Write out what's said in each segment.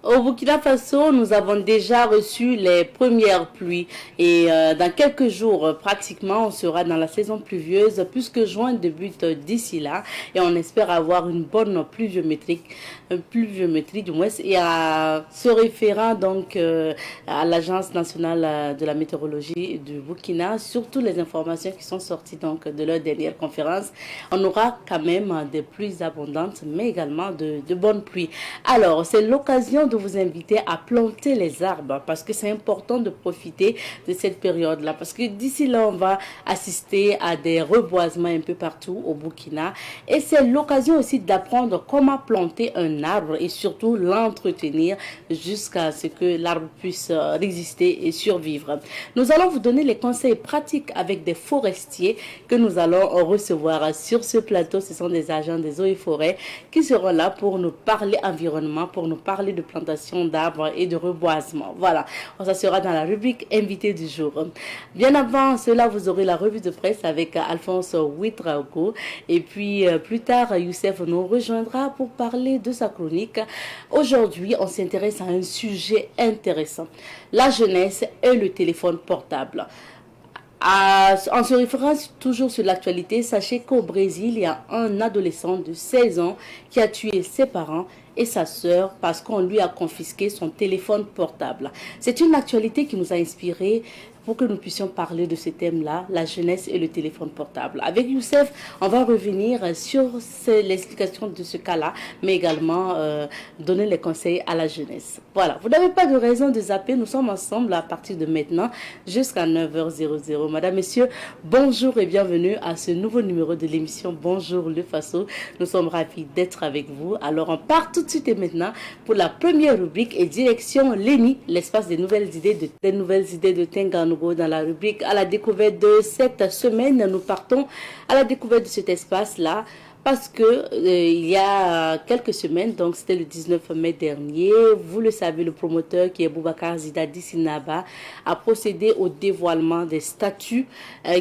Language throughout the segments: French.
Au Burkina Faso, nous avons déjà reçu les premières pluies et dans quelques jours, pratiquement, on sera dans la saison pluvieuse puisque juin débute d'ici là et on espère avoir une bonne pluviométrie du moins et à se référant donc à l'Agence nationale de la météorologie du Burkina, surtout les informations qui sont sorties donc de leur dernière conférence, on aura quand même des pluies abondantes mais également de bonnes pluies. Alors, c'est l'occasion de vous inviter à planter les arbres parce que c'est important de profiter de cette période-là. Parce que d'ici là, on va assister à des reboisements un peu partout au Burkina. Et c'est l'occasion aussi d'apprendre comment planter un arbre et surtout l'entretenir jusqu'à ce que l'arbre puisse résister et survivre. Nous allons vous donner les conseils pratiques avec des forestiers que nous allons recevoir sur ce plateau. Ce sont des agents des eaux et forêts qui seront là pour nous parler environnement, pour nous parler de plantation d'arbres et de reboisement. Voilà, ça sera dans la rubrique invité du jour. Bien avant cela, vous aurez la revue de presse avec Alphonse Ouitraogo et puis plus tard, Youssef nous rejoindra pour parler de sa chronique. Aujourd'hui, on s'intéresse à un sujet intéressant, la jeunesse et le téléphone portable. En se référant toujours sur l'actualité, sachez qu'au Brésil, il y a un adolescent de 16 ans qui a tué ses parents et sa sœur parce qu'on lui a confisqué son téléphone portable. C'est une actualité qui nous a inspiré pour que nous puissions parler de ce thème-là, la jeunesse et le téléphone portable. Avec Youssef, on va revenir sur l'explication de ce cas-là, mais également donner les conseils à la jeunesse. Voilà, vous n'avez pas de raison de zapper, nous sommes ensemble à partir de maintenant jusqu'à 9h00. Madame, Messieurs, bonjour et bienvenue à ce nouveau numéro de l'émission Bonjour le Faso. Nous sommes ravis d'être avec vous. Alors on part tout de suite et maintenant pour la première rubrique et direction l'ENI, l'espace des nouvelles idées de Tenganougo dans la rubrique à la découverte de cette semaine. Nous partons à la découverte de cet espace-là parce que il y a quelques semaines, donc c'était le 19 mai dernier, vous le savez, le promoteur qui est Boubacar Zidadi Sinaba a procédé au dévoilement des statuts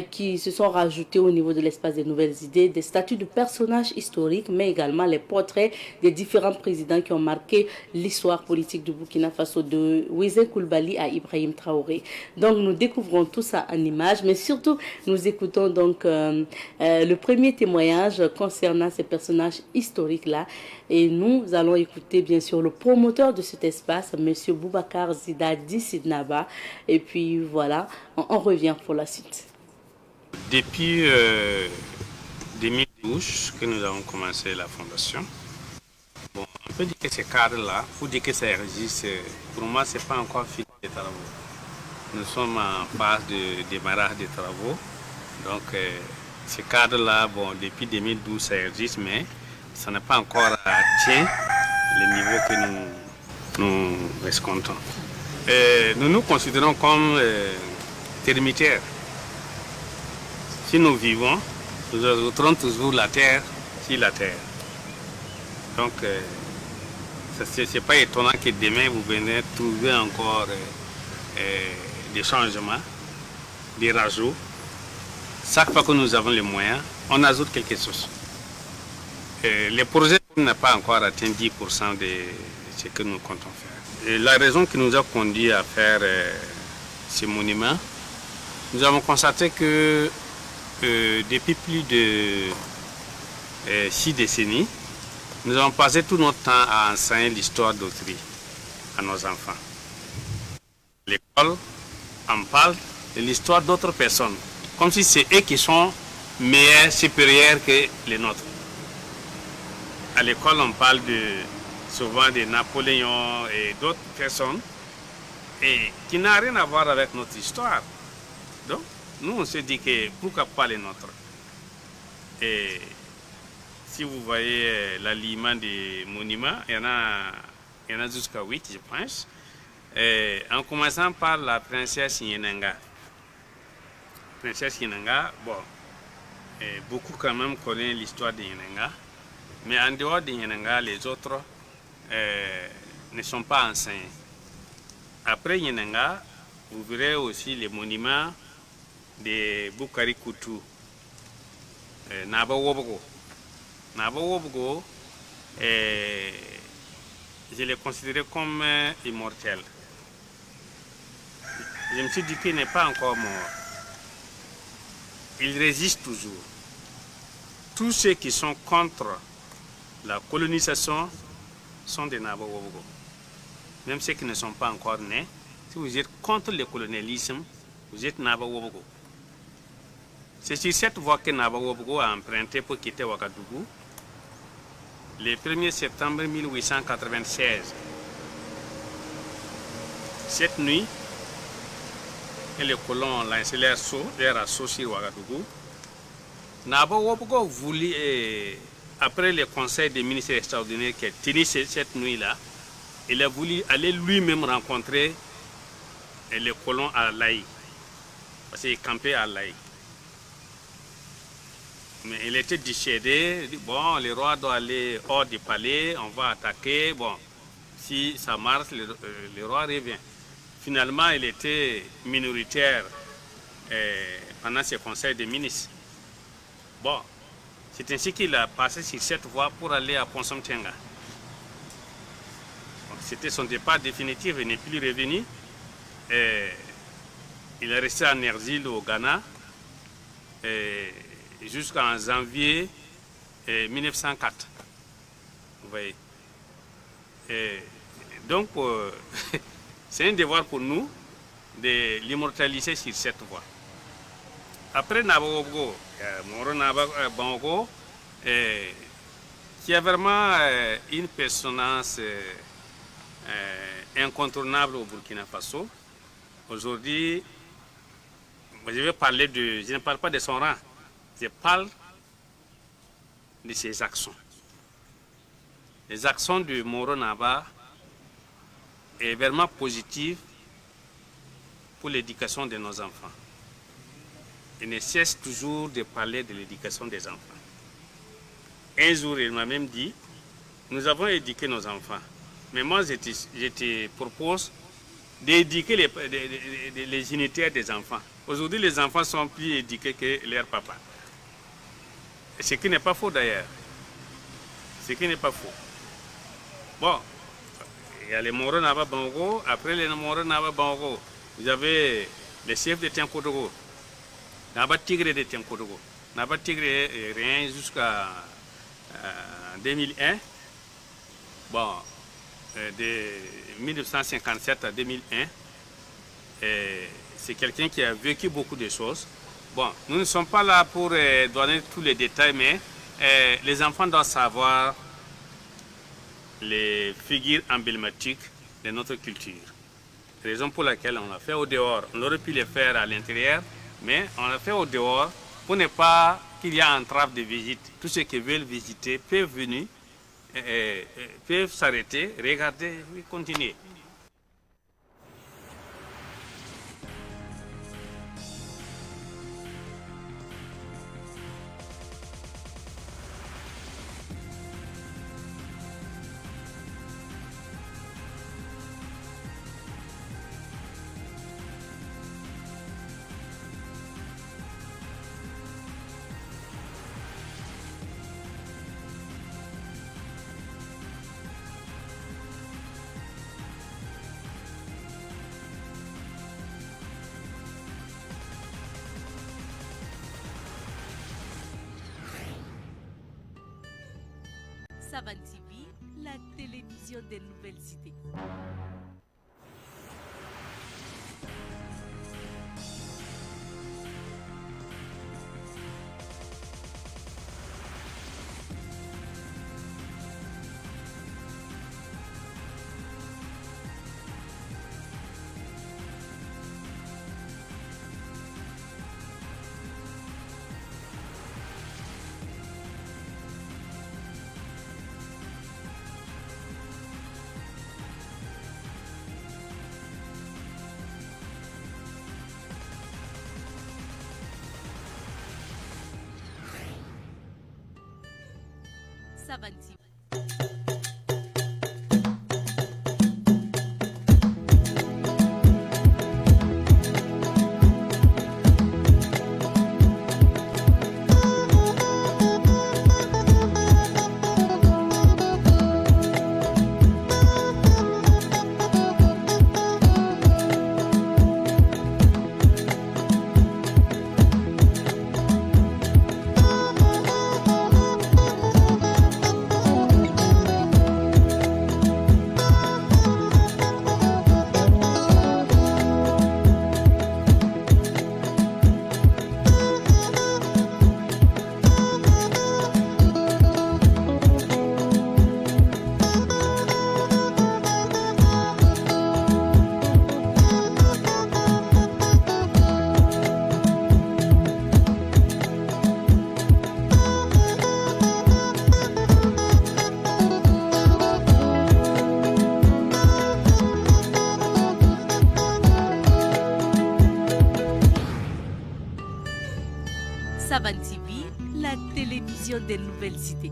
qui se sont rajoutés au niveau de l'espace des nouvelles idées, des statuts de personnages historiques, mais également les portraits des différents présidents qui ont marqué l'histoire politique du Burkina Faso, de Wézé Koulibaly à Ibrahim Traoré. Donc nous découvrons tout ça en images, mais surtout nous écoutons donc le premier témoignage concernant ces personnages historiques-là. Et nous allons écouter bien sûr le promoteur de cet espace, Monsieur Boubacar Zidadi Sidnaba. Et puis voilà, on revient pour la suite. Depuis 2012 que nous avons commencé la fondation, bon, on peut dire que ce cadre-là, pour dire que ça existe, pour moi, ce n'est pas encore fini les travaux. Nous sommes en phase de démarrage des travaux. Donc, ce cadre-là, bon, depuis 2012, ça existe, mais ça n'a pas encore atteint le niveau que nous escomptons. Nous nous considérons comme termitaires. Si nous vivons, nous ajouterons toujours la terre sur la terre. Donc, ce n'est pas étonnant que demain, vous venez trouver encore des changements, des rajouts. Chaque fois que nous avons les moyens, on ajoute quelque chose. Le projet n'a pas encore atteint 10% de ce que nous comptons faire. Et la raison qui nous a conduit à faire ces monuments, nous avons constaté que depuis plus de 6 décennies, nous avons passé tout notre temps à enseigner l'histoire d'autrui à nos enfants. L'école en parle de l'histoire d'autres personnes, comme si c'est eux qui sont meilleurs, supérieurs que les nôtres. À l'école, on parle souvent de Napoléon et d'autres personnes et qui n'ont rien à voir avec notre histoire. Donc, nous, on se dit que pourquoi pas les nôtres. Et si vous voyez l'alignement des monuments, il y en a jusqu'à 8, je pense. Et en commençant par la princesse Yenanga. Princesse Yenanga, bon, beaucoup quand même connaissent l'histoire de Yenanga, mais en dehors de Yenanga, les autres ne sont pas enseignés. Après Yenanga, vous verrez aussi les monuments de Bukari Koutou, Naba Wobgo. Naba Wobgo, je l'ai considéré comme immortel. Je me suis dit qu'il n'est pas encore mort. Il résiste toujours. Tous ceux qui sont contre la colonisation sont des Naba Wobogo. Même ceux qui ne sont pas encore nés, si vous êtes contre le colonialisme, vous êtes Naba Wobogo. C'est sur cette voie que Naba Wobogo a emprunté pour quitter Ouagadougou le 1er septembre 1896. Cette nuit, les colons ont lancé leur assaut sur Ouagadougou. Naba Wobogo voulait, après le conseil des ministres extraordinaires qui a tenu cette nuit-là, il a voulu aller lui-même rencontrer les colons à Laï, parce qu'il campait à Laï. Mais il était dissuadé, il dit, bon, le roi doit aller hors du palais, on va attaquer, bon, si ça marche, le roi revient. Finalement, il était minoritaire pendant ce conseil des ministres. Bon, c'est ainsi qu'il a passé sur cette voie pour aller à Ponsomtenga. C'était son départ définitif, il n'est plus revenu. Il est resté en exil au Ghana jusqu'en janvier 1904. Vous voyez. Donc, c'est un devoir pour nous de l'immortaliser sur cette voie. Après Naba Wobogo, Moro Naba Bongo, qui est vraiment une personnage incontournable au Burkina Faso. Aujourd'hui, je ne parle pas de son rang, je parle de ses actions. Les actions de Moro Naba est vraiment positive pour l'éducation de nos enfants. Il ne cesse toujours de parler de l'éducation des enfants. Un jour, il m'a même dit, nous avons éduqué nos enfants, mais moi, je te propose d'éduquer les géniteurs des enfants. Aujourd'hui, les enfants sont plus éduqués que leur papa. Ce qui n'est pas faux d'ailleurs. Ce qui n'est pas faux. Bon, il y a les Moro Naba Bongo. Après les Moro Naba Bongo, vous avez les chefs de Tiankodogo. Naba Tigre de Tiankodogo. Naba Tigre est rien jusqu'à 2001. Bon, de 1957 à 2001. C'est quelqu'un qui a vécu beaucoup de choses. Bon, nous ne sommes pas là pour donner tous les détails, mais les enfants doivent savoir les figures emblématiques de notre culture. Raison pour laquelle on l'a fait au dehors. On aurait pu le faire à l'intérieur, mais on l'a fait au dehors pour ne pas qu'il y ait entrave de visite. Tous ceux qui veulent visiter peuvent venir, peuvent s'arrêter, regarder et continuer. Savan TV, la télévision des nouvelles cités. Savan TV. télévision des nouvelles idées.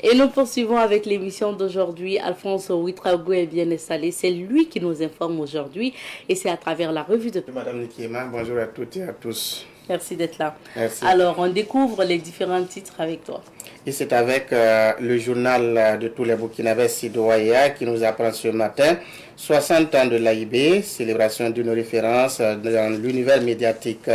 Et nous poursuivons avec l'émission d'aujourd'hui. Alphonse Ouitraogo est bien installé. C'est lui qui nous informe aujourd'hui et c'est à travers la revue de... Madame Nikiema, bonjour à toutes et à tous. Merci d'être là. Merci. Alors, on découvre les différents titres avec toi. Et c'est avec le journal de tous les Burkinabés Sidoaya qui nous apprend ce matin 60 ans de l'AIB, célébration d'une référence dans l'univers médiatique.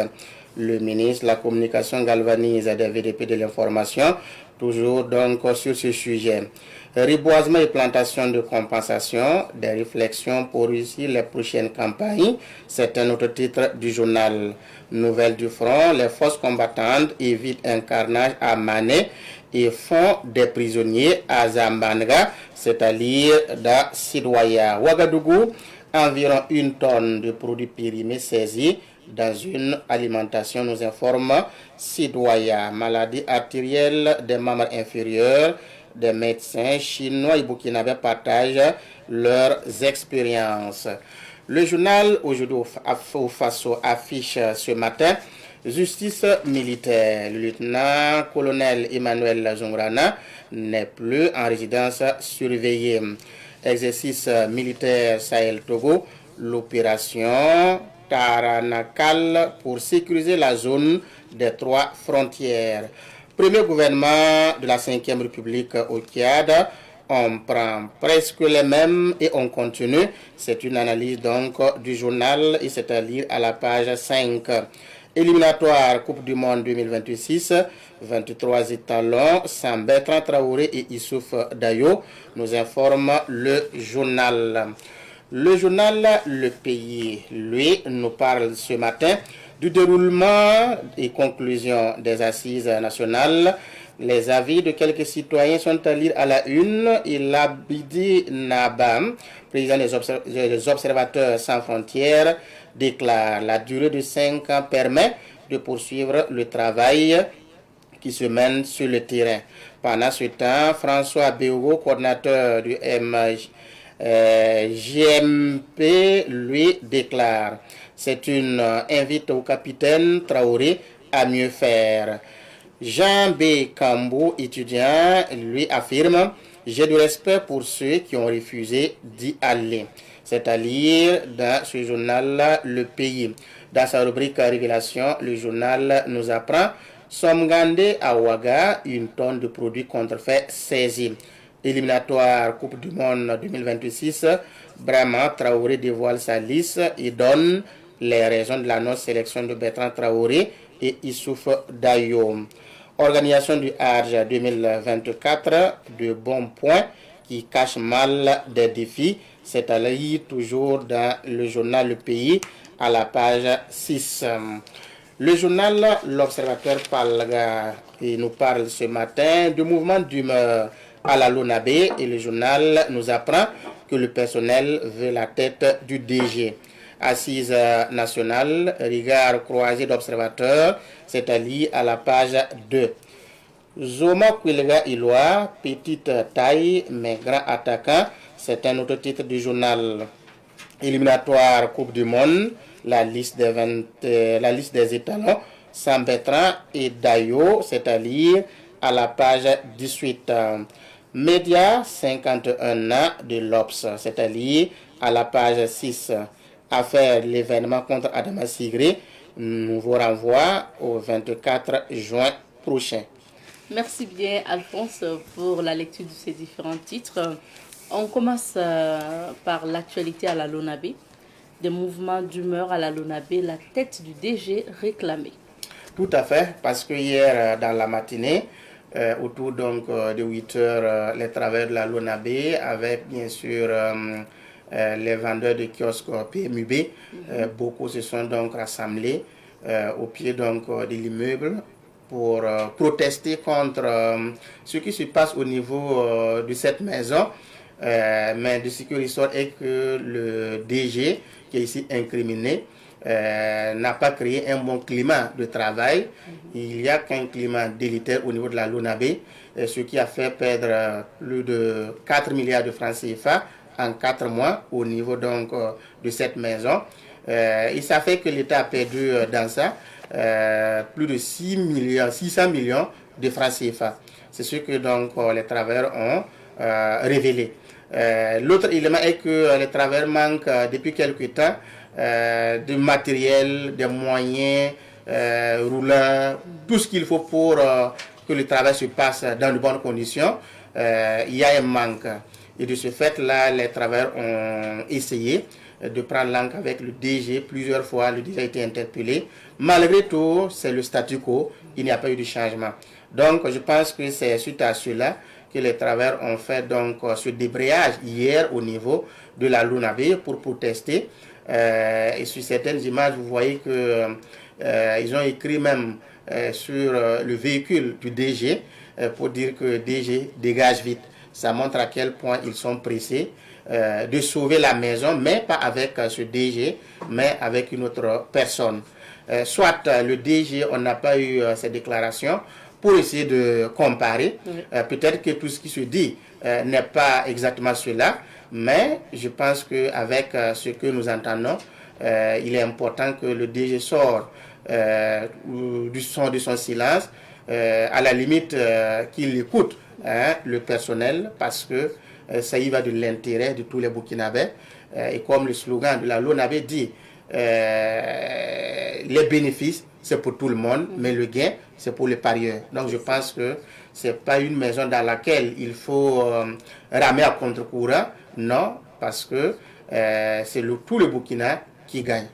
Le ministre de la Communication galvanise des VDP de l'information, toujours donc sur ce sujet. Reboisement et plantation de compensation, des réflexions pour réussir les prochaines campagnes. C'est un autre titre du journal. Nouvelle du front, les forces combattantes évitent un carnage à Mané et font des prisonniers à Zambanega, c'est-à-dire dans Sidoaya. Ouagadougou, environ 1 tonne de produits périmés saisis dans une alimentation, nous informe Sidoaya. Maladie artérielle des membres inférieurs, des médecins chinois et burkinabés partagent leurs expériences. Le journal aujourd'hui au Faso affiche ce matin justice militaire. Le lieutenant-colonel Emmanuel Zongrana n'est plus en résidence surveillée. Exercice militaire Sahel-Togo, l'opération Taranakal pour sécuriser la zone des 3 frontières. Premier gouvernement de la 5e République au Tchad, on prend presque les mêmes et on continue. C'est une analyse donc du journal et c'est à lire à la page 5. Éliminatoire Coupe du Monde 2026, 23 étalons, sans Bertrand Traoré et Issouf Dayo, nous informe le journal. Le journal Le Pays, lui, nous parle ce matin du déroulement et conclusion des assises nationales. Les avis de quelques citoyens sont à lire à la une. Il Abidi Nabam, président des observateurs sans frontières, déclare la durée de 5 ans permet de poursuivre le travail qui se mène sur le terrain. Pendant ce temps, François Béogo, coordinateur du GMP, lui déclare: c'est une invite au capitaine Traoré à mieux faire. Jean B. Kambo, étudiant, lui affirme: j'ai du respect pour ceux qui ont refusé d'y aller. C'est à lire dans ce journal Le Pays. Dans sa rubrique Révélation, le journal nous apprend: Somgandé à Ouaga, 1 tonne de produits contrefaits saisis. Éliminatoire Coupe du Monde 2026, Brahma Traoré dévoile sa liste et donne les raisons de la non-sélection de Bertrand Traoré et Issouf Dayo. Organisation du Hajj 2024, de bons points qui cachent mal des défis. C'est à lire toujours dans le journal Le Pays à la page 6. Le journal L'Observateur nous parle ce matin du mouvement d'humeur à la Lonabé et le journal nous apprend que le personnel veut la tête du DG. Assise nationale, regard croisé d'observateurs, c'est à lire à la page 2. Zoma Kwilga Iloa, petite taille mais grand attaquant, c'est un autre titre du journal. Éliminatoire Coupe du Monde, la liste des étalons, sans Bertrand et Dayo, c'est à lire à la page 18. Média 51 ans de l'Obs, c'est à lire à la page 6. Affaire l'événement contre Adama Sigré, nouveau renvoi au 24 juin prochain. Merci bien, Alphonse, pour la lecture de ces différents titres. On commence par l'actualité à la Lonabé. Des mouvements d'humeur à la Lonabé, la tête du DG réclamée. Tout à fait, parce que hier, dans la matinée, autour donc de 8 heures, les travailleurs de la Lonabé, avec bien sûr les vendeurs de kiosques PMUB, beaucoup se sont donc rassemblés au pied donc de l'immeuble pour protester contre ce qui se passe au niveau de cette maison. Mais de ce qui ressort est que le DG, qui est ici incriminé, n'a pas créé un bon climat de travail. Il y a qu'un climat délétère au niveau de la Lonabé, ce qui a fait perdre plus de 4 milliards de francs CFA en 4 mois au niveau donc de cette maison. Et ça fait que l'État a perdu dans ça plus de 600 millions de francs CFA. C'est ce que donc les travailleurs ont révélé. L'autre élément est que les travailleurs manquent depuis quelques temps de matériel, des moyens, roulants, tout ce qu'il faut pour que le travail se passe dans de bonnes conditions. Il y a un manque. Et de ce fait-là, les travailleurs ont essayé de prendre langue avec le DG plusieurs fois. Le DG a été interpellé. Malgré tout, c'est le statu quo. Il n'y a pas eu de changement. Donc, je pense que c'est suite à cela que les travailleurs ont fait donc ce débrayage hier au niveau de la Lonabé pour protester. Et sur certaines images, vous voyez que ils ont écrit même sur le véhicule du DG pour dire que DG dégage vite. Ça montre à quel point ils sont pressés de sauver la maison, mais pas avec ce DG, mais avec une autre personne. Soit le DG, on n'a pas eu ces déclarations pour essayer de comparer. Peut-être que tout ce qui se dit n'est pas exactement cela, mais je pense qu'avec ce que nous entendons, il est important que le DG sorte du son de son silence, à la limite qu'il écoute le personnel, parce que ça y va de l'intérêt de tous les Burkinabés. Et comme le slogan de la Lonabé dit, les bénéfices, c'est pour tout le monde, mais le gain, c'est pour les parieurs. Donc je pense que ce n'est pas une maison dans laquelle il faut ramer à contre-courant, non, parce que c'est tout le Burkina qui gagne.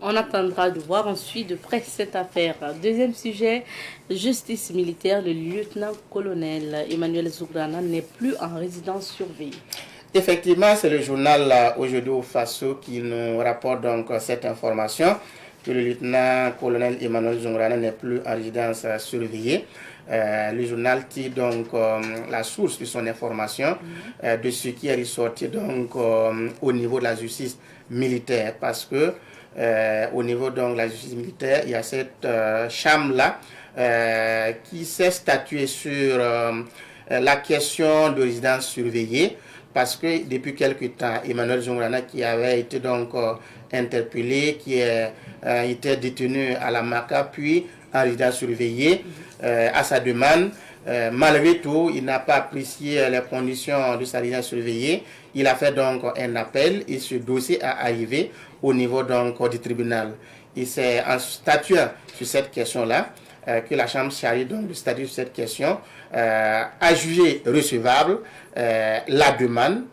On attendra de voir ensuite de près cette affaire. Deuxième sujet, justice militaire. Le lieutenant-colonel Emmanuel Zougrana n'est plus en résidence surveillée. Effectivement, c'est le journal Aujourd'hui au Faso qui nous rapporte donc cette information, que le lieutenant-colonel Emmanuel Zougrana n'est plus en résidence surveillée. Le journal tire donc la source de son information, de ce qui est ressorti donc au niveau de la justice militaire, parce que au niveau donc de la justice militaire, il y a cette chambre-là qui s'est statuée sur la question de résidence surveillée, parce que depuis quelque temps, Emmanuel Zougrana, qui avait été donc interpellé, qui était détenu à la Maka, puis en résidence surveillée, à sa demande, malgré tout, il n'a pas apprécié les conditions de sa résidence surveillée. Il a fait donc un appel et ce dossier a arrivé au niveau donc du tribunal. Et c'est en statuant sur cette question-là que la Chambre chargée donc de statuer sur cette question a jugé recevable la demande.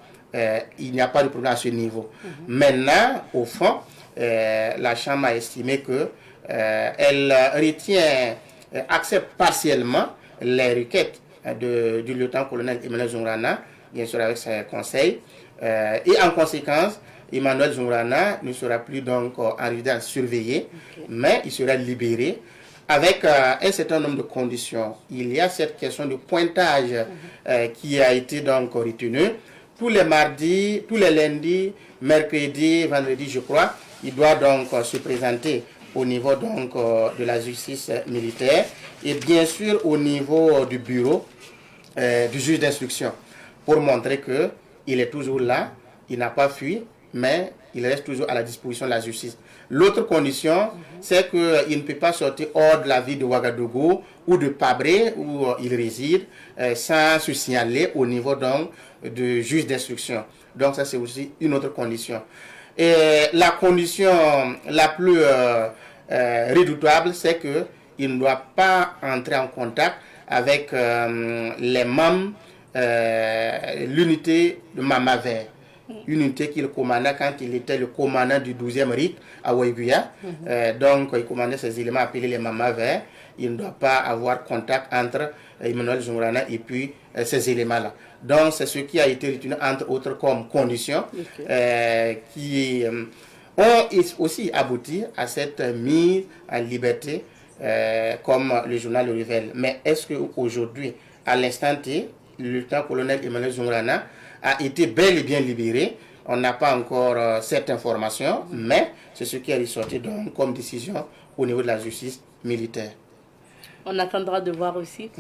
Il n'y a pas de problème à ce niveau. Maintenant, au fond, la Chambre a estimé que elle retient, accepte partiellement les requêtes du lieutenant-colonel Emmanuel Zougrana, bien sûr avec ses conseils, et en conséquence, Emmanuel Zougrana ne sera plus donc en résidence surveillée, mais il sera libéré avec un certain nombre de conditions. Il y a cette question de pointage qui a été donc retenue. Tous les mardis, tous les lundis, mercredis, vendredis, je crois, il doit donc se présenter au niveau donc de la justice militaire et bien sûr au niveau du bureau du juge d'instruction pour montrer que il est toujours là, il n'a pas fui, mais il reste toujours à la disposition de la justice. L'autre condition, c'est qu'il ne peut pas sortir hors de la ville de Ouagadougou ou de Pabré où il réside sans se signaler au niveau donc du juge d'instruction. Donc ça c'est aussi une autre condition. Et la condition la plus redoutable, c'est qu'il ne doit pas entrer en contact avec les membres, l'unité de Mama Vert. Une unité qu'il commandait quand il était le commandant du 12e rite à Ouaïguya. Donc, il commandait ces éléments appelés les Mama Verts. Il ne doit pas avoir contact entre Emmanuel Zoungrana et puis ces éléments-là. Donc, c'est ce qui a été retenu, entre autres, comme condition, qui ont aussi abouti à cette mise en liberté, comme le journal le révèle. Mais est-ce qu'aujourd'hui, à l'instant T, le lieutenant-colonel Emmanuel Zoungrana a été bel et bien libéré? On n'a pas encore cette information, mais c'est ce qui est ressorti donc comme décision au niveau de la justice militaire. On attendra de voir aussi.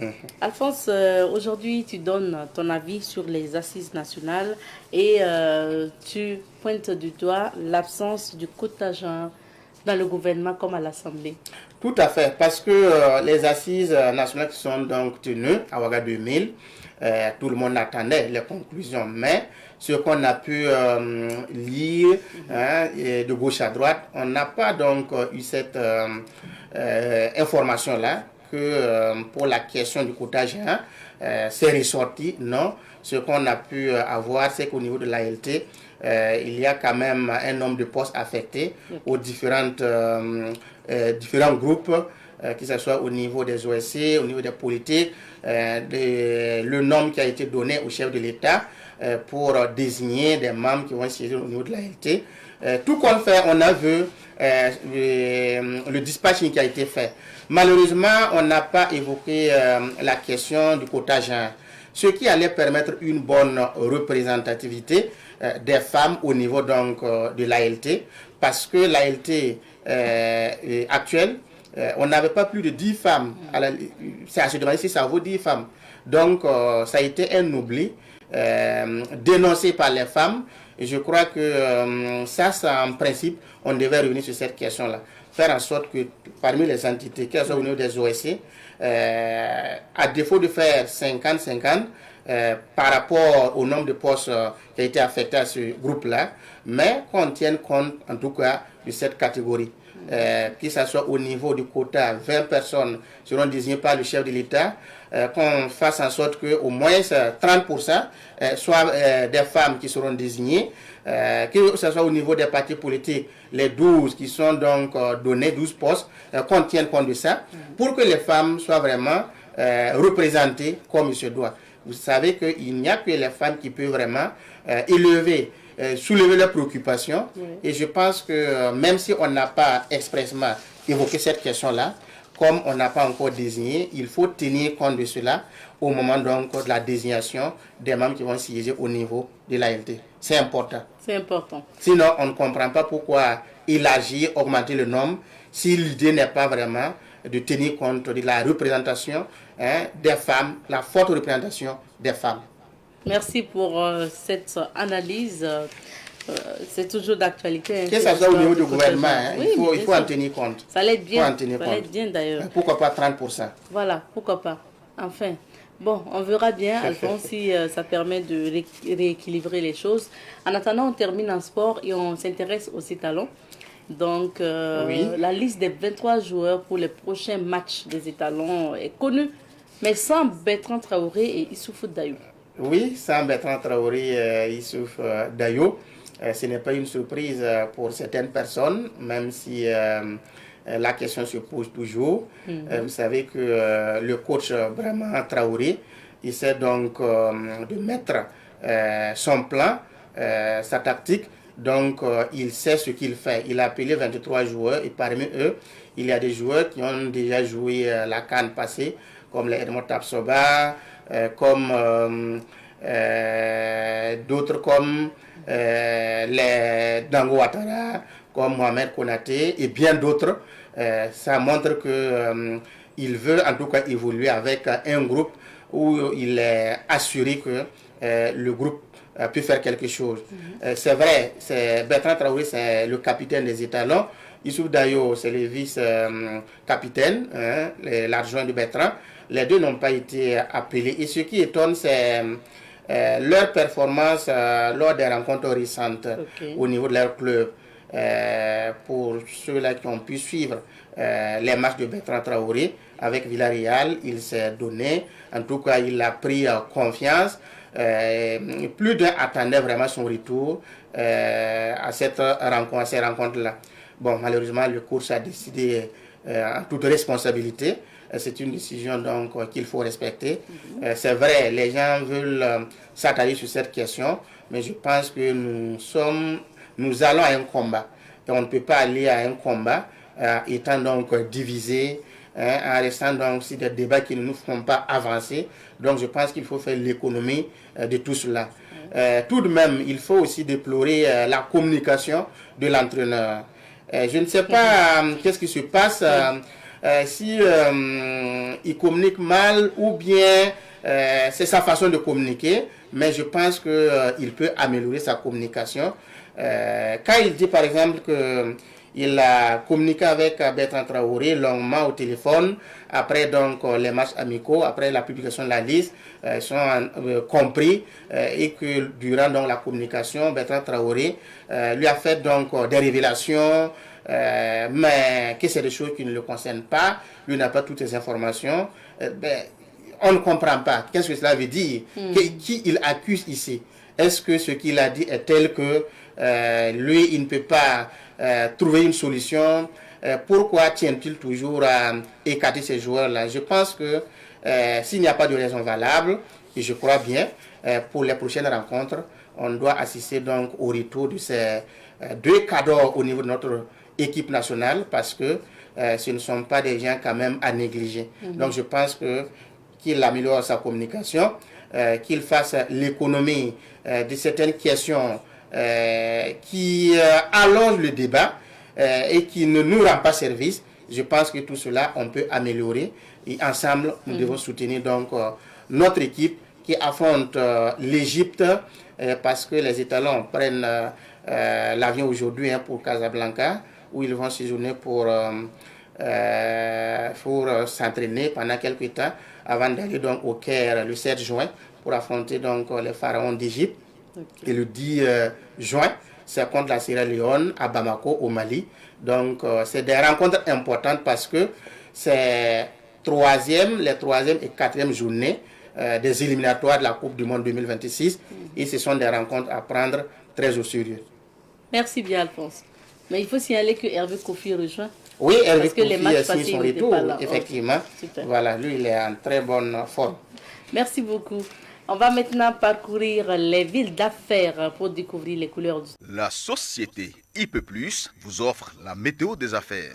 Alphonse, aujourd'hui, tu donnes ton avis sur les assises nationales et tu pointes du doigt l'absence du quota genre dans le gouvernement comme à l'Assemblée. Tout à fait, parce que les assises nationales qui sont donc tenues à Ouaga 2000, tout le monde attendait les conclusions, mais ce qu'on a pu lire de gauche à droite, on n'a pas donc eu cette information-là que pour la question du quota géant, c'est ressorti. Non, ce qu'on a pu avoir, c'est qu'au niveau de l'ALT, il y a quand même un nombre de postes affectés aux différents groupes, que ce soit au niveau des OSC, au niveau des politiques, le nombre qui a été donné au chef de l'État pour désigner des membres qui vont siéger au niveau de l'ALT. Tout compte fait, on a vu le dispatching qui a été fait. Malheureusement, on n'a pas évoqué la question du quota genre, ce qui allait permettre une bonne représentativité des femmes au niveau donc de l'ALT, parce que l'ALT actuelle, on n'avait pas plus de 10 femmes. C'est à se demander si ça vaut 10 femmes. Donc, ça a été un oubli dénoncé par les femmes. Et je crois que ça, en principe, on devait revenir sur cette question-là. Faire en sorte que parmi les entités, qu'elles soient au niveau des OSC, à défaut de faire 50-50, par rapport au nombre de postes qui a été affecté à ce groupe-là, mais qu'on tienne compte, en tout cas, de cette catégorie. Que ce soit au niveau du quota, 20 personnes seront désignées par le chef de l'État, qu'on fasse en sorte qu'au moins 30% soient des femmes qui seront désignées, que ce soit au niveau des partis politiques, les 12 qui sont donc donnés, 12 postes, qu'on tienne compte de ça, pour que les femmes soient vraiment représentées comme il se doit. Vous savez qu'il n'y a que les femmes qui peuvent vraiment soulever leurs préoccupations. Et je pense que même si on n'a pas expressément évoqué cette question-là, comme on n'a pas encore désigné, il faut tenir compte de cela au moment donc de la désignation des membres qui vont siéger au niveau de l'ALT. C'est important. C'est important. Sinon, on ne comprend pas pourquoi élargir, augmenter le nombre, si l'idée n'est pas vraiment de tenir compte de la représentation des femmes, la forte représentation des femmes. Merci pour cette analyse. C'est toujours d'actualité. Que ça soit au niveau du gouvernement, oui, il faut en tenir compte. Ça l'aide bien. Ça l'aide bien d'ailleurs. Pourquoi pas 30%? Voilà, pourquoi pas. Enfin, bon, on verra bien, Alphonse, si ça permet de rééquilibrer les choses. En attendant, on termine en sport et on s'intéresse aux étalons. Donc, la liste des 23 joueurs pour les prochains matchs des étalons est connue, mais sans Bertrand Traoré et Issoufou Dayo. Oui, sans Bertrand Traoré et Issoufou Dayo. Ce n'est pas une surprise pour certaines personnes, même si la question se pose toujours. Vous savez que le coach vraiment Traoré, il essaie donc de mettre son plan, sa tactique. Donc, il sait ce qu'il fait. Il a appelé 23 joueurs et parmi eux, il y a des joueurs qui ont déjà joué la CAN passée, comme les Edmond Tapsoba, comme d'autres comme les Dango Ouattara, comme Mohamed Konaté et bien d'autres. Ça montre qu'il veut en tout cas évoluer avec un groupe où il est assuré que le groupe peut faire quelque chose. C'est vrai, Bertrand Traoré, c'est le capitaine des étalons. Issoufou Dayo, c'est le vice-capitaine, l'adjoint de Bertrand. Les deux n'ont pas été appelés. Et ce qui étonne, c'est leur performance lors des rencontres récentes au niveau de leur club. pour ceux-là qui ont pu suivre les matchs de Bertrand Traoré avec Villarreal, il s'est donné. En tout cas, il a pris confiance. Plus d'un attendait vraiment son retour à ces rencontres-là. Bon, malheureusement, le coach a décidé en toute responsabilité. C'est une décision donc qu'il faut respecter. C'est vrai, les gens veulent s'attarder sur cette question, mais je pense que nous allons à un combat. Et on ne peut pas aller à un combat étant donc divisé, en restant donc sur des débats qui ne nous font pas avancer. Donc je pense qu'il faut faire l'économie de tout cela. Tout de même, il faut aussi déplorer la communication de l'entraîneur. Je ne sais pas qu'est-ce qui se passe si il communique mal ou bien c'est sa façon de communiquer, mais je pense qu'il peut améliorer sa communication. Quand il dit par exemple qu'il a communiqué avec Bertrand Traoré longuement au téléphone, après donc les matchs amicaux, après la publication de la liste, sont compris et que durant donc la communication, Bertrand Traoré lui a fait donc des révélations, mais que c'est des choses qui ne le concernent pas, lui n'a pas toutes les informations. On ne comprend pas. Qu'est-ce que cela veut dire? Qui il accuse ici? Est-ce que ce qu'il a dit est tel que lui, il ne peut pas trouver une solution? Pourquoi tient-il toujours à écarter ces joueurs-là? Je pense que s'il n'y a pas de raison valable, et je crois bien, pour les prochaines rencontres, on doit assister donc au retour de ces deux cadors au niveau de notre équipe nationale, parce que ce ne sont pas des gens quand même à négliger. Donc je pense qu'il améliore sa communication, qu'il fasse l'économie de certaines questions qui allongent le débat et qui ne nous rend pas service. Je pense que tout cela, on peut améliorer. Et ensemble, nous devons soutenir donc notre équipe qui affronte l'Égypte parce que les Étalons prennent l'avion aujourd'hui pour Casablanca, où ils vont séjourner pour s'entraîner pendant quelques temps avant d'aller donc au Caire le 7 juin pour affronter donc les pharaons d'Égypte. Okay. Et le 10 juin, c'est contre la Sierra Leone à Bamako au Mali. Donc c'est des rencontres importantes parce que c'est les troisième et quatrième journées des éliminatoires de la Coupe du Monde 2026 et ce sont des rencontres à prendre très au sérieux. Merci bien Alphonse. Mais il faut signaler que Hervé Kofi rejoint. Oui, Hervé Kofi a signé son retour, effectivement. Okay. Voilà, lui il est en très bonne forme. Merci beaucoup. On va maintenant parcourir les villes d'affaires pour découvrir les couleurs du... La société IP+ vous offre la météo des affaires.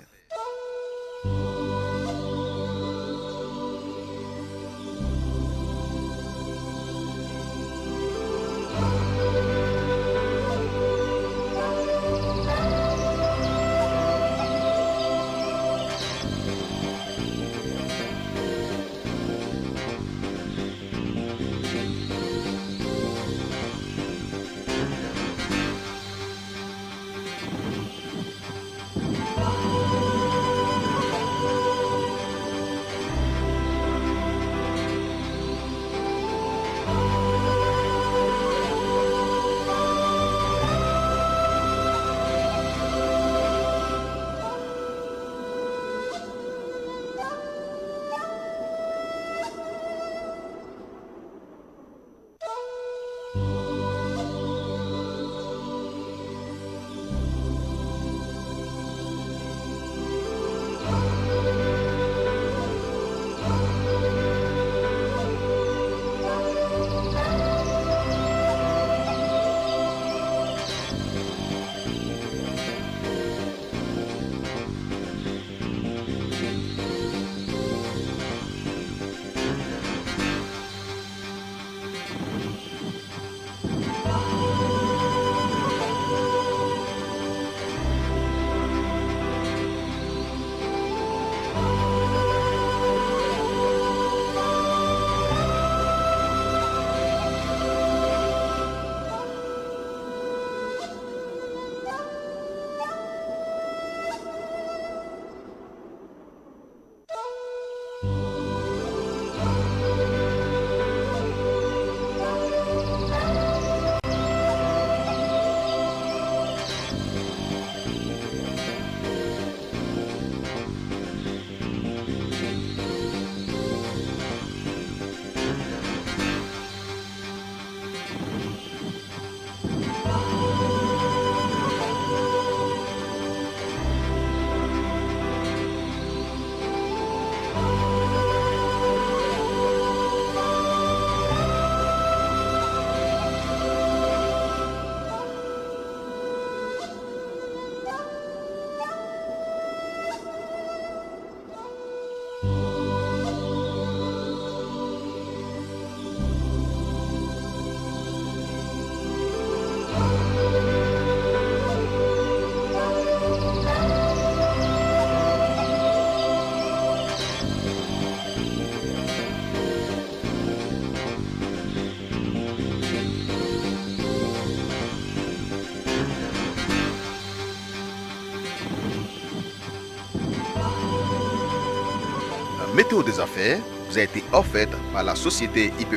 météo des affaires vous a été offerte par la société IP+,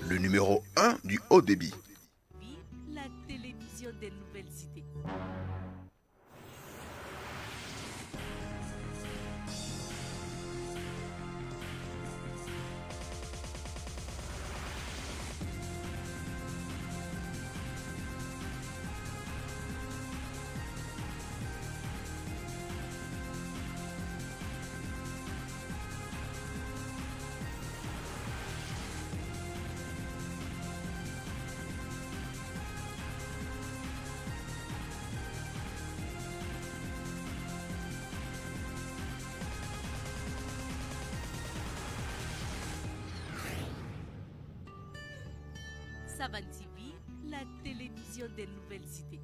le numéro 1 du haut débit. La télévision des nouvelles idées. Savan TV, la télévision des nouvelles idées.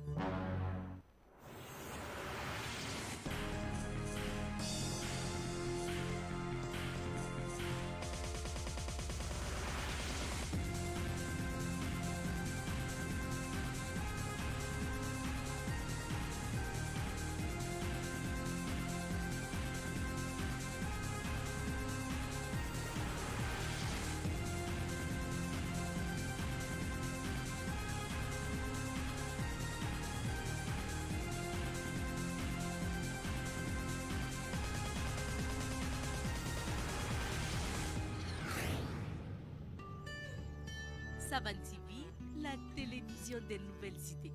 Savan TV, la télévision des nouvelles idées.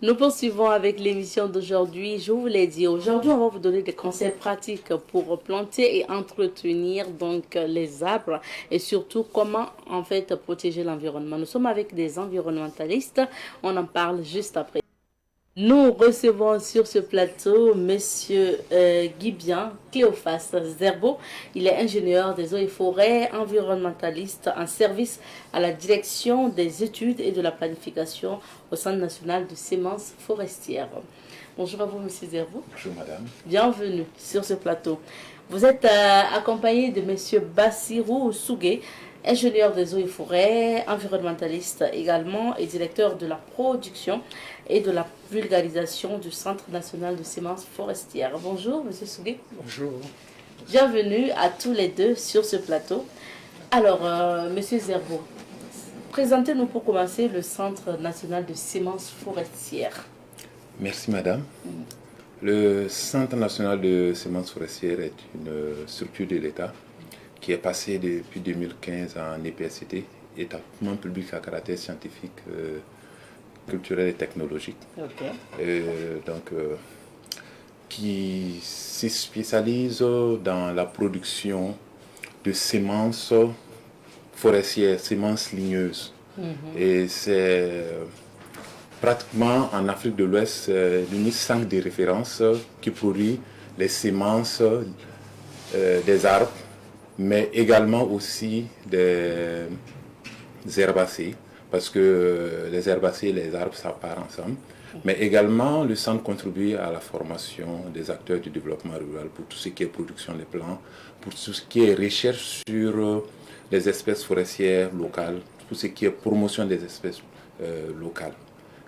Nous poursuivons avec l'émission d'aujourd'hui. Je vous l'ai dit, aujourd'hui, on va vous donner des conseils pratiques pour planter et entretenir donc les arbres et surtout comment en fait protéger l'environnement. Nous sommes avec des environnementalistes. On en parle juste après. Nous recevons sur ce plateau Monsieur Guibian Cléophas Zerbo. Il est ingénieur des eaux et forêts, environnementaliste en service à la direction des études et de la planification au Centre national de semences forestières. Bonjour à vous, Monsieur Zerbo. Bonjour, madame. Bienvenue sur ce plateau. Vous êtes accompagné de Monsieur Bassirou Sougué, ingénieur des eaux et forêts, environnementaliste également et directeur de la production et de la vulgarisation du Centre national de semences forestières. Bonjour, Monsieur Sougué. Bonjour. Bienvenue à tous les deux sur ce plateau. Alors, Monsieur Zerbo, présentez-nous pour commencer le Centre national de semences forestières. Merci, madame. Le Centre national de semences forestières est une structure de l'État qui est passée depuis 2015 en EPSCT, établissement public à caractère scientifique, culturel et technologique. Okay. Qui se spécialise dans la production de semences forestières, semences ligneuses. Et c'est pratiquement en Afrique de l'Ouest l'unique centre de référence qui produit les semences des arbres, mais également aussi des herbacées, parce que les herbacées et les arbres, ça part ensemble. Mais également, le centre contribue à la formation des acteurs du développement rural pour tout ce qui est production des plants, pour tout ce qui est recherche sur les espèces forestières locales, tout ce qui est promotion des espèces locales.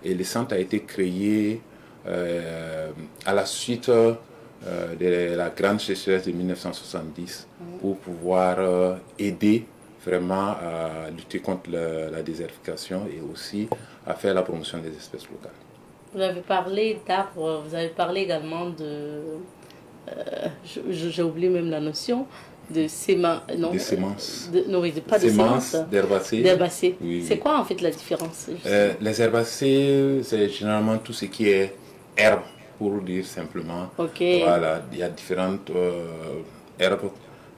Et le centre a été créé à la suite de la grande sécheresse de 1970 pour pouvoir aider vraiment à lutter contre la désertification et aussi à faire la promotion des espèces locales. Vous avez parlé d'arbres, vous avez parlé également de... j'ai oublié même la notion de sémences. Des semences. Non, oui, pas de semences. D'herbacées. D'herbacées. Oui, c'est oui. quoi en fait la différence? Les herbacées, c'est généralement tout ce qui est herbe, pour dire simplement. Ok. Voilà, il y a différentes herbes,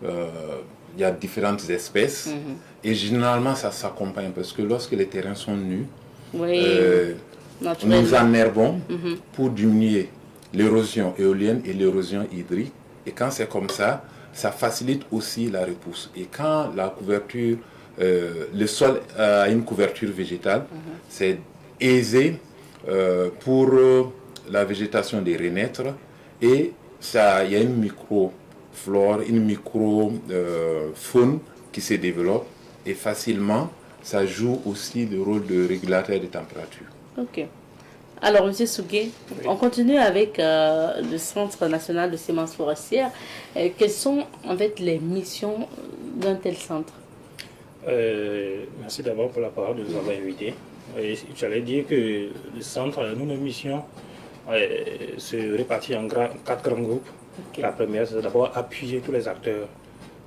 il y a différentes espèces. Et généralement, ça s'accompagne parce que lorsque les terrains sont nus, oui. nous enherbons pour diminuer l'érosion éolienne et l'érosion hydrique. Et quand c'est comme ça facilite aussi la repousse. Et quand la couverture, le sol a une couverture végétale, c'est aisé pour la végétation de renaître. Et il y a une micro-flore, une micro-faune qui se développe. Et facilement, ça joue aussi le rôle de régulateur des températures. Ok. Alors, M. Sougué, on continue avec le Centre national de semences forestières. Quelles sont en fait les missions d'un tel centre? Merci d'abord pour la parole de nous avoir invités. J'allais dire que le centre, nous, nos missions se répartit en 4 grands groupes. Okay. La première, c'est d'abord appuyer tous les acteurs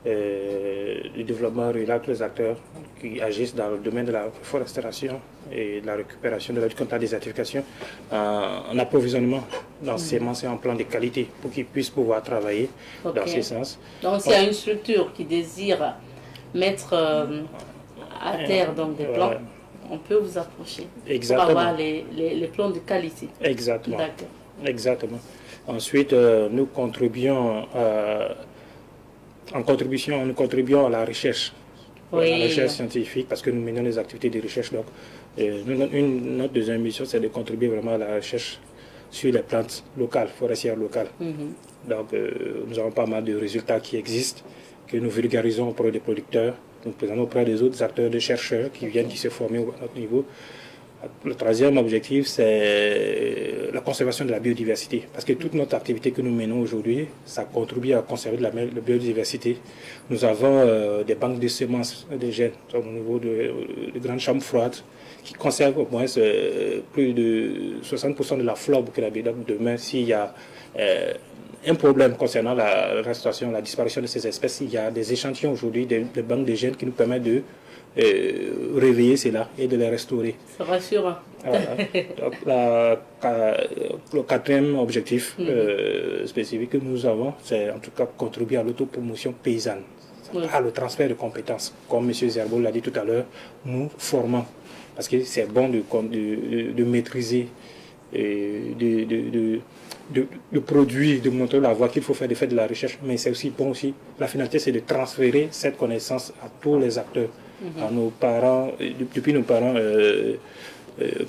du développement rural, tous les acteurs qui agissent dans le domaine de la forestation et de la récupération, de la lutte contre la désertification, en approvisionnement dans ces semences et en plan de qualité pour qu'ils puissent pouvoir travailler dans ces sens. Donc s'il y a une structure qui désire mettre à terre donc, des plans, on peut vous approcher. Exactement. Pour avoir les plans de qualité. Exactement. Exactement. Ensuite, nous contribuons nous contribuons à la recherche, à la recherche scientifique, parce que nous menons des activités de recherche. Donc, notre deuxième mission, c'est de contribuer vraiment à la recherche sur les plantes locales, forestières locales. Donc, nous avons pas mal de résultats qui existent, que nous vulgarisons auprès des producteurs, nous présentons auprès des autres acteurs, des chercheurs qui viennent, qui se forment à notre niveau. Le troisième objectif, c'est la conservation de la biodiversité. Parce que toute notre activité que nous menons aujourd'hui, ça contribue à conserver la biodiversité. Nous avons des banques de semences, de gènes, au niveau de grandes chambres froides, qui conservent au moins plus de 60% de la flore burkinabé. Donc demain, s'il y a un problème concernant la restauration, la disparition de ces espèces, il y a des échantillons aujourd'hui, des banques de gènes qui nous permettent de réveiller cela et de les restaurer. C'est rassurant. Donc, le quatrième objectif spécifique que nous avons, c'est en tout cas contribuer à l'autopromotion paysanne, à le transfert de compétences. Comme M. Zerbo l'a dit tout à l'heure, nous formons, parce que c'est bon de maîtriser de produire, de montrer la voie qu'il faut faire, de faire de la recherche, mais c'est aussi bon aussi. La finalité, c'est de transférer cette connaissance à tous les acteurs, à nos parents, depuis nos parents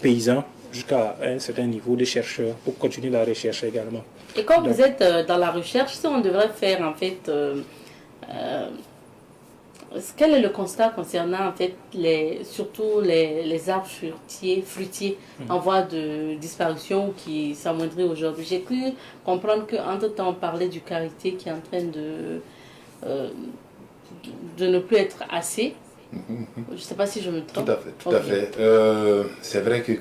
paysans jusqu'à un certain niveau de chercheurs pour continuer la recherche également. Et quand vous êtes dans la recherche, si on devrait faire en fait, quel est le constat concernant en fait surtout les arbres fruitiers en voie de disparition qui s'amoindrit aujourd'hui? J'ai cru comprendre qu'entre temps on parlait du karité qui est en train de ne plus être assez. Je ne sais pas si je me trompe. Tout à fait. C'est vrai que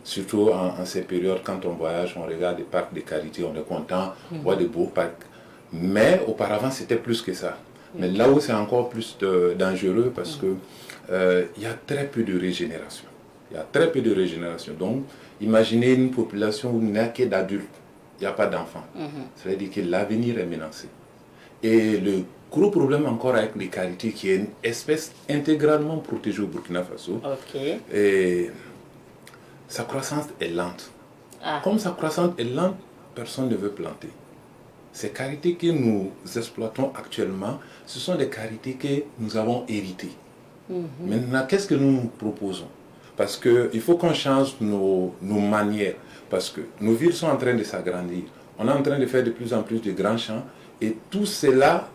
surtout en ces périodes, quand on voyage, on regarde des parcs de qualité, on est content, on voit des beaux parcs. Mais auparavant, c'était plus que ça. Mais là où c'est encore plus dangereux, parce que il y a très peu de régénération. Donc, imaginez une population où il n'y a que d'adultes, il n'y a pas d'enfants. Ça veut dire que l'avenir est menacé. Et le gros problème encore avec les qualités, qui est une espèce intégralement protégée au Burkina Faso, et sa croissance est lente. Comme sa croissance est lente, personne ne veut planter. Ces qualités que nous exploitons actuellement, ce sont des qualités que nous avons héritées. Maintenant, qu'est-ce que nous proposons? Parce qu'il faut qu'on change nos manières. Parce que nos villes sont en train de s'agrandir. On est en train de faire de plus en plus de grands champs. Et tout cela,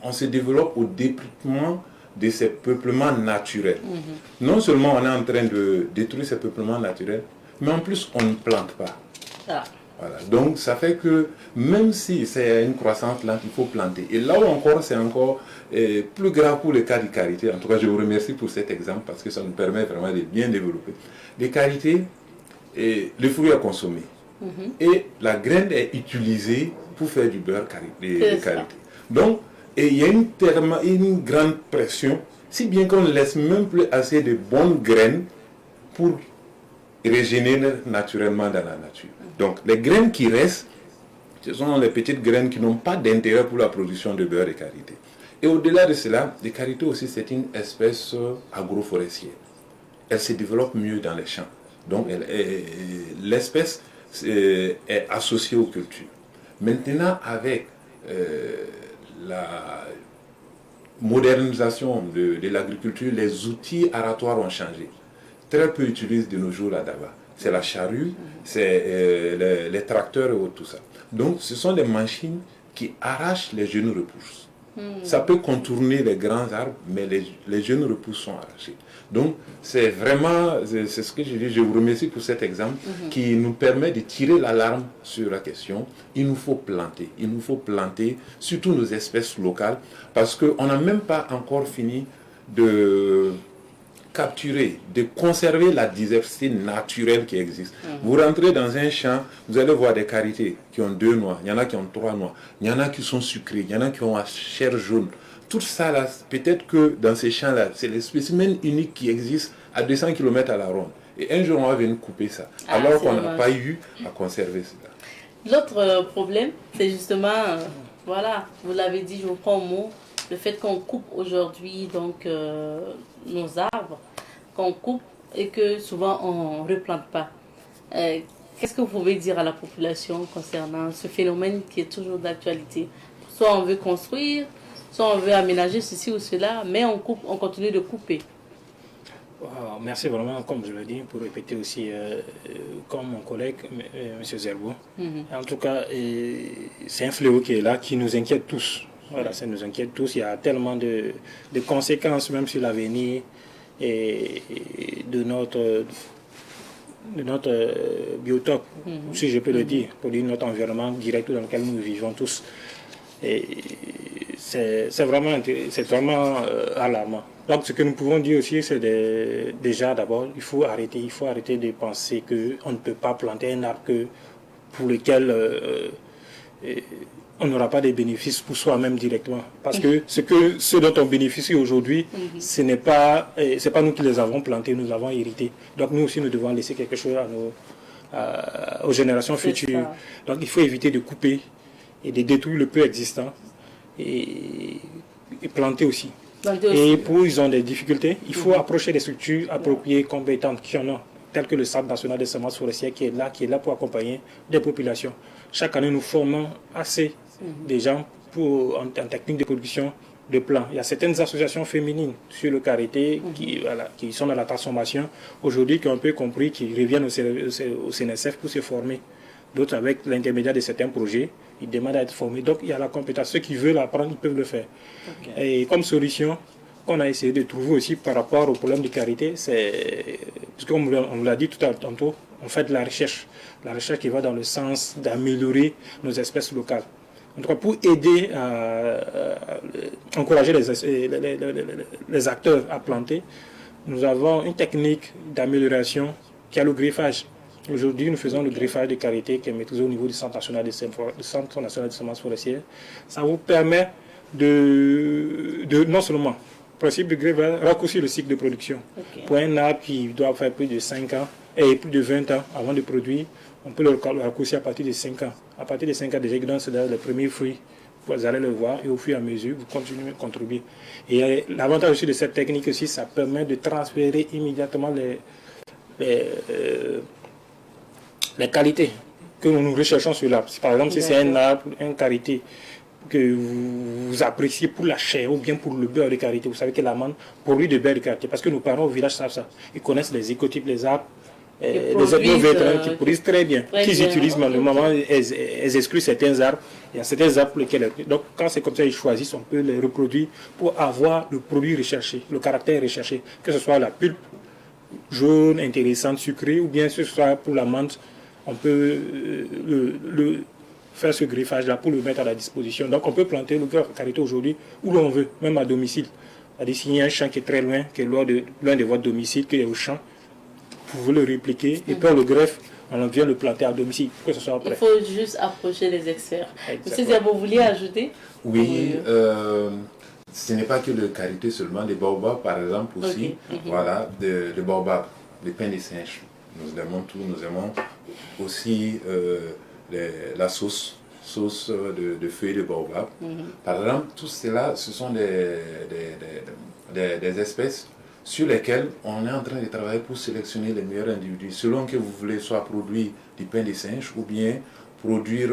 on se développe au détriment de ces peuplements naturels. Non seulement on est en train de détruire ces peuplements naturels, mais en plus on ne plante pas. Voilà. Donc ça fait que même si c'est une croissance lente, il faut planter. Et là où encore, c'est encore plus grave pour le cas de karité. En tout cas, je vous remercie pour cet exemple parce que ça nous permet vraiment de bien développer. Les karités, le fruit à consommer. Et la graine est utilisée pour faire du beurre de karité. Donc, il y a une grande pression, si bien qu'on ne laisse même plus assez de bonnes graines pour régénérer naturellement dans la nature. Donc, les graines qui restent, ce sont les petites graines qui n'ont pas d'intérêt pour la production de beurre de karité. Et au-delà de cela, le karité aussi, c'est une espèce agroforestière. Elle se développe mieux dans les champs. Donc, l'espèce est associé aux cultures. Maintenant, avec la modernisation de l'agriculture, les outils aratoires ont changé. Très peu utilisent de nos jours la daba. C'est la charrue, c'est les tracteurs et tout ça. Donc, ce sont des machines qui arrachent les jeunes repousses. Ça peut contourner les grands arbres, mais les jeunes repousses sont arrachées. Donc, c'est vraiment, c'est ce que je dis, je vous remercie pour cet exemple qui nous permet de tirer l'alarme sur la question. Il nous faut planter surtout nos espèces locales, parce qu'on n'a même pas encore fini de capturer, de conserver la diversité naturelle qui existe. Vous rentrez dans un champ, vous allez voir des karités qui ont 2 noix, il y en a qui ont 3 noix, il y en a qui sont sucrés, il y en a qui ont la chair jaune. Tout ça là, peut-être que dans ces champs-là, c'est les spécimens uniques qui existent à 200 km à la ronde. Et un jour, on va venir couper ça, alors qu'on n'a pas eu à conserver cela. L'autre problème, c'est justement, voilà, vous l'avez dit, je vous prends au mot, le fait qu'on coupe aujourd'hui donc nos arbres, qu'on coupe et que souvent on ne replante pas. Qu'est-ce que vous pouvez dire à la population concernant ce phénomène qui est toujours d'actualité? Soit on veut construire, soit on veut aménager ceci ou cela, mais on coupe, on continue de couper. Merci vraiment, comme je l'ai dit, pour répéter aussi, comme mon collègue, M. Zerbo. En tout cas, c'est un fléau qui est là, qui nous inquiète tous. Voilà, ça nous inquiète tous. Il y a tellement de conséquences, même sur l'avenir de notre biotope, si je peux le dire, pour dire notre environnement direct dans lequel nous vivons tous. Et c'est vraiment alarmant. Donc ce que nous pouvons dire aussi, c'est déjà d'abord, il faut arrêter de penser qu'on ne peut pas planter un arbre pour lequel on n'aura pas de bénéfices pour soi-même directement. Parce que ce dont on bénéficie aujourd'hui, ce n'est pas nous qui les avons plantés, nous l'avons hérité. Donc nous aussi, nous devons laisser quelque chose aux générations futures. Donc il faut éviter de couper et de détruire le peu existant et planter aussi. Et pour ils ont des difficultés, il faut approcher des structures appropriées, compétentes, qui en ont, telles que le Centre national des semences forestières qui est là pour accompagner des populations. Chaque année, nous formons assez de gens en technique de production de plants. Il y a certaines associations féminines sur le karité qui sont dans la transformation aujourd'hui, qui ont un peu compris, qui reviennent au CNSF pour se former. D'autres, avec l'intermédiaire de certains projets, ils demandent à être formés. Donc, il y a la compétence. Ceux qui veulent apprendre, ils peuvent le faire. Et comme solution, qu'on a essayé de trouver aussi par rapport au problème de karité, c'est, parce qu'on vous l'a dit tantôt, on fait de la recherche. La recherche qui va dans le sens d'améliorer nos espèces locales. En tout cas, pour aider à encourager les acteurs à planter, nous avons une technique d'amélioration qui est le griffage. Aujourd'hui, nous faisons le griffage de karité qui est maîtrisé au niveau du Centre national des semences forestières. Ça vous permet de non seulement, principe de griffage, raccourcir le cycle de production. Pour un arbre qui doit faire plus de 5 ans et plus de 20 ans avant de produire, on peut le raccourcir à partir de 5 ans. À partir de 5 ans, déjà, il donne les premiers fruits. Vous allez le voir et au fur et à mesure, vous continuez à contribuer. Et l'avantage aussi de cette technique aussi, ça permet de transférer immédiatement les qualités que nous recherchons sur l'arbre. Par exemple, si c'est un arbre, une karité que vous appréciez pour la chair ou bien pour le beurre de karité, vous savez que l'amande produit de beurre de karité. Parce que nos parents au village savent ça. Ils connaissent les écotypes, les arbres, les ethnovétérans qui produisent très bien, qu'ils utilisent mais le moment elles excluent certains arbres. Il y a certains arbres pour lesquels donc quand c'est comme ça, ils choisissent, on peut les reproduire pour avoir le produit recherché, le caractère recherché, que ce soit la pulpe jaune, intéressante, sucrée, ou bien ce soit pour la menthe, on peut faire ce griffage-là pour le mettre à la disposition. Donc on peut planter le karité aujourd'hui où l'on veut, même à domicile. C'est-à-dire s'il y a un champ qui est très loin, qui est loin de votre domicile, qui est au champ, vous pouvez le répliquer et puis on le greffe, on vient le planter à domicile, que ce soit prêt. Il faut juste approcher les experts. Monsieur Zerbo, vous vouliez ajouter? Oui, ce n'est pas que le karité seulement, des baobabs par exemple aussi, voilà, des baobabs, des pins de singe. Nous aimons tout, nous aimons aussi la sauce de feuilles de baobab. Par exemple, tout cela, ce sont des espèces sur lesquels on est en train de travailler pour sélectionner les meilleurs individus. Selon que vous voulez soit produire du pain de singe ou bien produire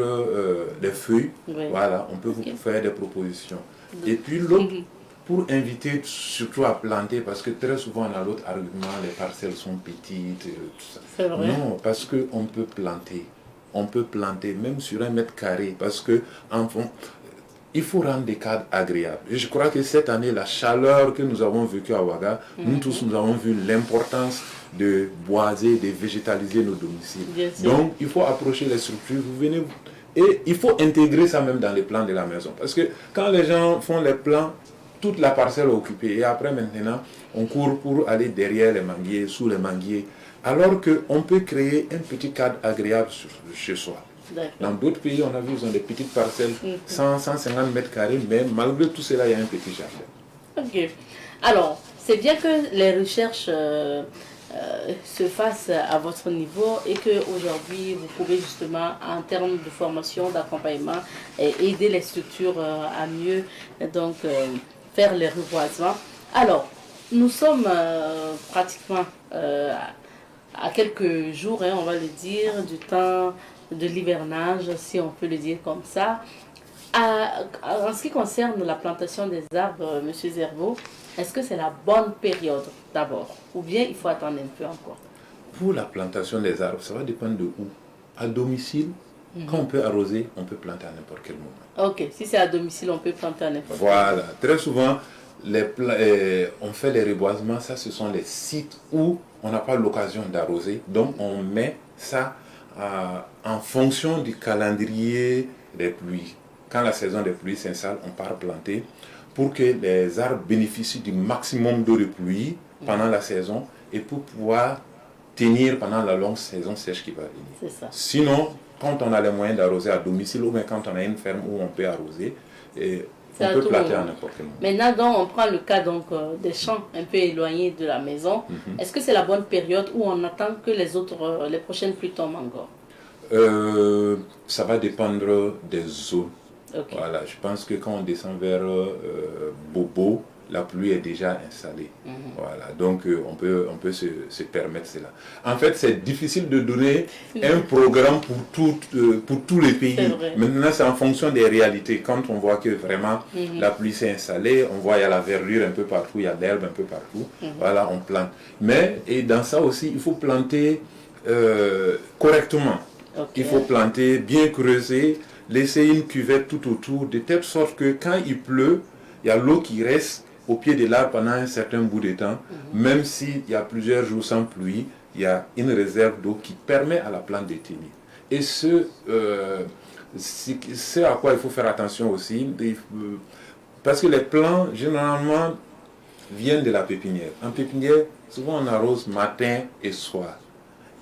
des feuilles, voilà, on peut vous faire des propositions. Et puis l'autre, pour inviter surtout à planter, parce que très souvent on a l'autre argument, les parcelles sont petites, tout ça. C'est vrai. Non, parce qu'on peut planter. On peut planter même sur 1 mètre carré, parce que en fond, il faut rendre des cadres agréables. Et je crois que cette année, la chaleur que nous avons vécue à Ouaga, nous tous, nous avons vu l'importance de boiser, de végétaliser nos domiciles. Donc, il faut approcher les structures, vous venez, et il faut intégrer ça même dans les plans de la maison. Parce que quand les gens font les plans, toute la parcelle est occupée. Et après, maintenant, on court pour aller derrière les manguiers, sous les manguiers. Alors qu'on peut créer un petit cadre agréable chez soi. Dans d'autres pays, on a vu, ils ont des petites parcelles, 150 mètres carrés, mais malgré tout cela, il y a un petit jardin. Ok. Alors, c'est bien que les recherches se fassent à votre niveau et qu'aujourd'hui, vous pouvez justement, en termes de formation, d'accompagnement, aider les structures à mieux donc, faire les reboisements. Alors, nous sommes pratiquement à quelques jours, on va le dire, du temps de l'hivernage, si on peut le dire comme ça. En ce qui concerne la plantation des arbres, M. Zerbo, est-ce que c'est la bonne période d'abord ou bien il faut attendre un peu encore? Pour la plantation des arbres, ça va dépendre de où. À domicile, quand on peut arroser, on peut planter à n'importe quel moment. Ok, si c'est à domicile, on peut planter à n'importe quel moment. Voilà, très souvent, on fait les reboisements, ça ce sont les sites où on n'a pas l'occasion d'arroser, donc on met ça en fonction du calendrier des pluies. Quand la saison des pluies s'installe, on part planter pour que les arbres bénéficient du maximum d'eau de pluie pendant la saison et pour pouvoir tenir pendant la longue saison sèche qui va venir. C'est ça. Sinon, quand on a les moyens d'arroser à domicile ou bien quand on a une ferme où on peut arroser, on peut planter à n'importe quel moment. Maintenant, donc, on prend le cas donc, des champs un peu éloignés de la maison. Est-ce que c'est la bonne période où on attend que les prochaines pluies tombent encore? Ça va dépendre des zones. Okay. Voilà, je pense que quand on descend vers Bobo, la pluie est déjà installée. Voilà, donc on peut se permettre cela. En fait, c'est difficile de donner un programme pour tous les pays. Maintenant, c'est en fonction des réalités. Quand on voit que vraiment la pluie s'est installée, on voit qu'il y a la verdure un peu partout, il y a l'herbe un peu partout. Voilà, on plante. Mais et dans ça aussi, il faut planter correctement. Okay. Il faut planter, bien creuser, laisser une cuvette tout autour, de telle sorte que quand il pleut, il y a l'eau qui reste au pied de l'arbre pendant un certain bout de temps. Même s'il y a plusieurs jours sans pluie, il y a une réserve d'eau qui permet à la plante de tenir. Et c'est à quoi il faut faire attention aussi, parce que les plants, généralement, viennent de la pépinière. En pépinière, souvent on arrose matin et soir.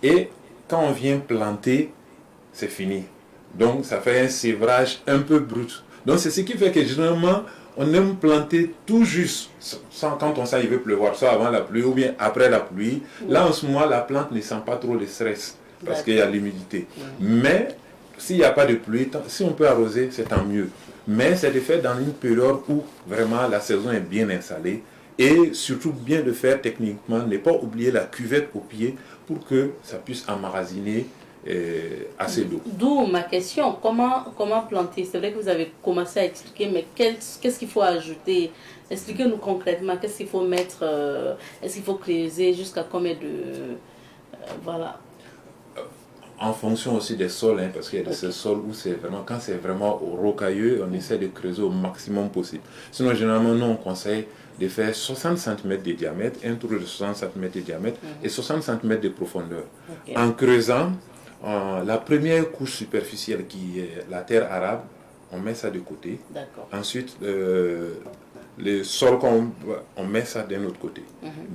Et quand on vient planter, c'est fini. Donc ça fait un sévrage un peu brut. Donc c'est ce qui fait que généralement on aime planter tout juste quand on sait qu'il veut pleuvoir, soit avant la pluie ou bien après la pluie. Là en ce moment la plante ne sent pas trop le stress parce qu'il y a l'humidité. Mais s'il n'y a pas de pluie, si on peut arroser, c'est tant mieux. Mais c'est de faire dans une période où vraiment la saison est bien installée et surtout bien de faire techniquement, ne pas oublier la cuvette au pied pour que ça puisse emmagasiner assez d'eau. D'où ma question, comment planter? C'est vrai que vous avez commencé à expliquer, mais qu'est-ce qu'il faut ajouter? Expliquez-nous concrètement, qu'est-ce qu'il faut mettre, est-ce qu'il faut creuser jusqu'à combien de... voilà. En fonction aussi des sols, parce qu'il y a des sols où c'est vraiment, quand c'est vraiment rocailleux, on essaie de creuser au maximum possible. Sinon, généralement, nous, on conseille de faire 60 cm de diamètre, un trou de 60 cm de diamètre et 60 cm de profondeur. En creusant, la première couche superficielle qui est la terre arable, on met ça de côté. Ensuite, le sol, on met ça d'un autre côté.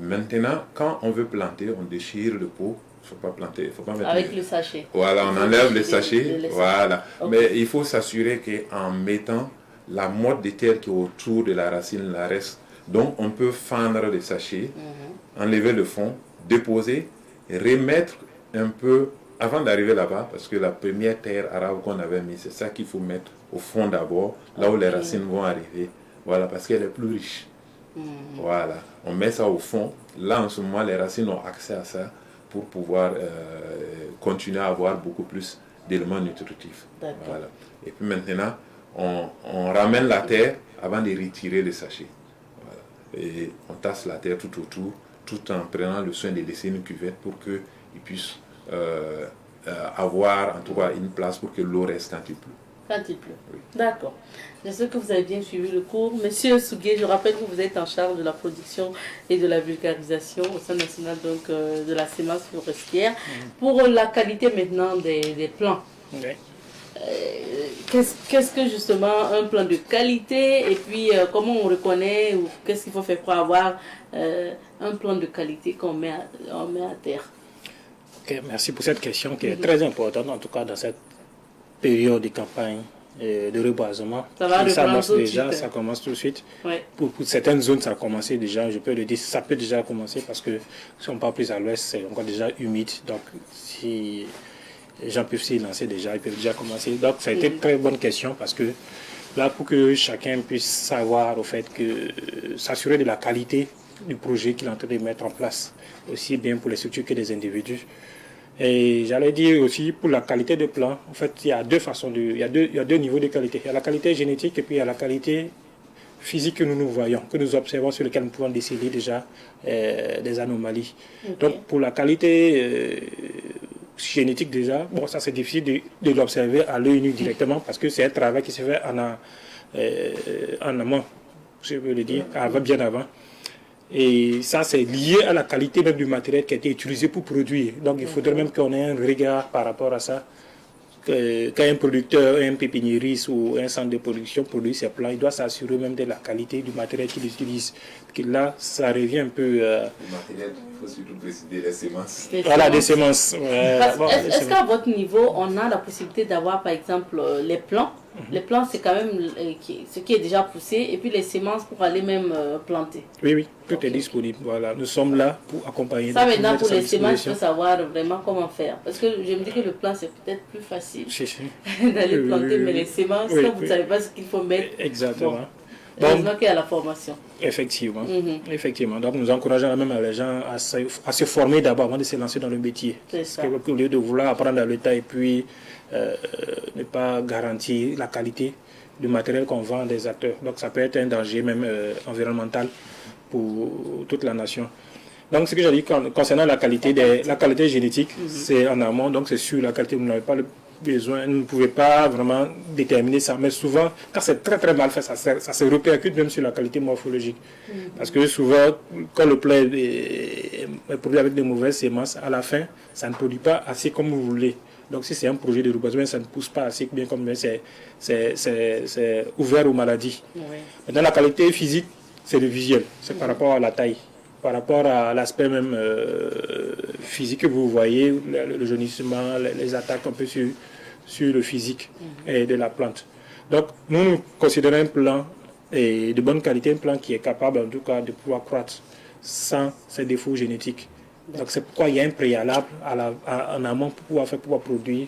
Maintenant, quand on veut planter, on déchire le pot. Il ne faut pas planter, il faut pas mettre avec le sachet. Voilà, on enlève le sachet. Voilà. Mais il faut s'assurer qu'en mettant la motte de terre qui est autour de la racine, la reste. Donc, on peut fendre le sachet, enlever le fond, déposer, remettre un peu avant d'arriver là-bas, parce que la première terre arabe qu'on avait mise, c'est ça qu'il faut mettre au fond d'abord, là où les racines vont arriver. Voilà, parce qu'elle est plus riche. Voilà, on met ça au fond. Là, en ce moment, les racines ont accès à ça pour pouvoir continuer à avoir beaucoup plus d'éléments nutritifs. Voilà. Et puis maintenant, on ramène la terre avant de retirer le sachet. Voilà. Et on tasse la terre tout autour, tout en prenant le soin de laisser une cuvette pour qu'il puisse avoir en tout cas une place pour que l'eau reste quand il pleut. Quand il pleut. Oui. D'accord. J'espère que vous avez bien suivi le cours. Monsieur Sougué, je rappelle que vous êtes en charge de la production et de la vulgarisation au sein national donc, de la sémence forestière. Pour la qualité maintenant des plants, qu'est-ce que justement un plan de qualité et puis comment on reconnaît ou qu'est-ce qu'il faut faire pour avoir un plan de qualité qu'on met à terre? Merci pour cette question qui est très importante, en tout cas dans cette période de campagne de reboisement. Ça commence tout de suite. Ouais. Pour certaines zones, ça a commencé déjà, je peux le dire, ça peut déjà commencer parce que si on part plus à l'ouest, c'est encore déjà humide. Donc, si les gens peuvent s'y lancer déjà, ils peuvent déjà commencer. Donc, ça a été une très bonne question parce que là, pour que chacun puisse savoir, au fait, que s'assurer de la qualité du projet qu'il est en train de mettre en place, aussi bien pour les structures que les individus. Et j'allais dire aussi pour la qualité de plan, en fait, il y a il y a deux niveaux de qualité. Il y a la qualité génétique et puis il y a la qualité physique que nous voyons, que nous observons, sur lesquelles nous pouvons déceler déjà des anomalies. Okay. Donc pour la qualité génétique déjà, bon, ça c'est difficile de l'observer à l'œil nu directement parce que c'est un travail qui se fait en amont, je veux le dire, bien avant. Et ça, c'est lié à la qualité même du matériel qui a été utilisé pour produire. Donc, il faudrait même qu'on ait un regard par rapport à ça. Quand un producteur, un pépiniériste ou un centre de production produit ses plants, il doit s'assurer même de la qualité du matériel qu'il utilise. Parce que là, ça revient un peu... Le matériel, il faut surtout préciser les semences. Voilà, des semences. Est-ce qu'à votre niveau, on a la possibilité d'avoir, par exemple, les plants? Les plants, c'est quand même ce qui est déjà poussé, et puis les semences pour aller même planter. Oui, tout est disponible. Voilà, nous sommes là pour accompagner. Ça, maintenant, pour les semences, il faut savoir vraiment comment faire. Parce que je me dis que le plan, c'est peut-être plus facile d'aller planter, mais les semences, vous ne savez pas ce qu'il faut mettre. Exactement. Heureusement qu'il y a la formation. Effectivement. Effectivement. Donc, nous encourageons même les gens à se former d'abord avant de se lancer dans le métier. Parce qu'au lieu de vouloir apprendre dans le tas et puis ne pas garantir la qualité du matériel qu'on vend des acteurs. Donc, ça peut être un danger même environnemental pour toute la nation. Donc, ce que j'ai dit concernant la qualité génétique, c'est en amont, donc c'est sur la qualité, vous n'avez pas le besoin, vous ne pouvez pas vraiment déterminer ça. Mais souvent, quand c'est très très mal fait, ça se répercute même sur la qualité morphologique. Parce que souvent, quand le plant est produit avec des mauvaises semences, à la fin, ça ne produit pas assez comme vous voulez. Donc, si c'est un projet de reboisement, ça ne pousse pas assez bien comme c'est ouvert aux maladies. Oui. Maintenant, la qualité physique, c'est le visuel. C'est par rapport à la taille, par rapport à l'aspect même physique que vous voyez, le jaunissement, les attaques un peu sur le physique de la plante. Donc, nous considérons un plan de bonne qualité, un plan qui est capable en tout cas de pouvoir croître sans ses défauts génétiques. Donc c'est pourquoi il y a un préalable en amont pour pouvoir produire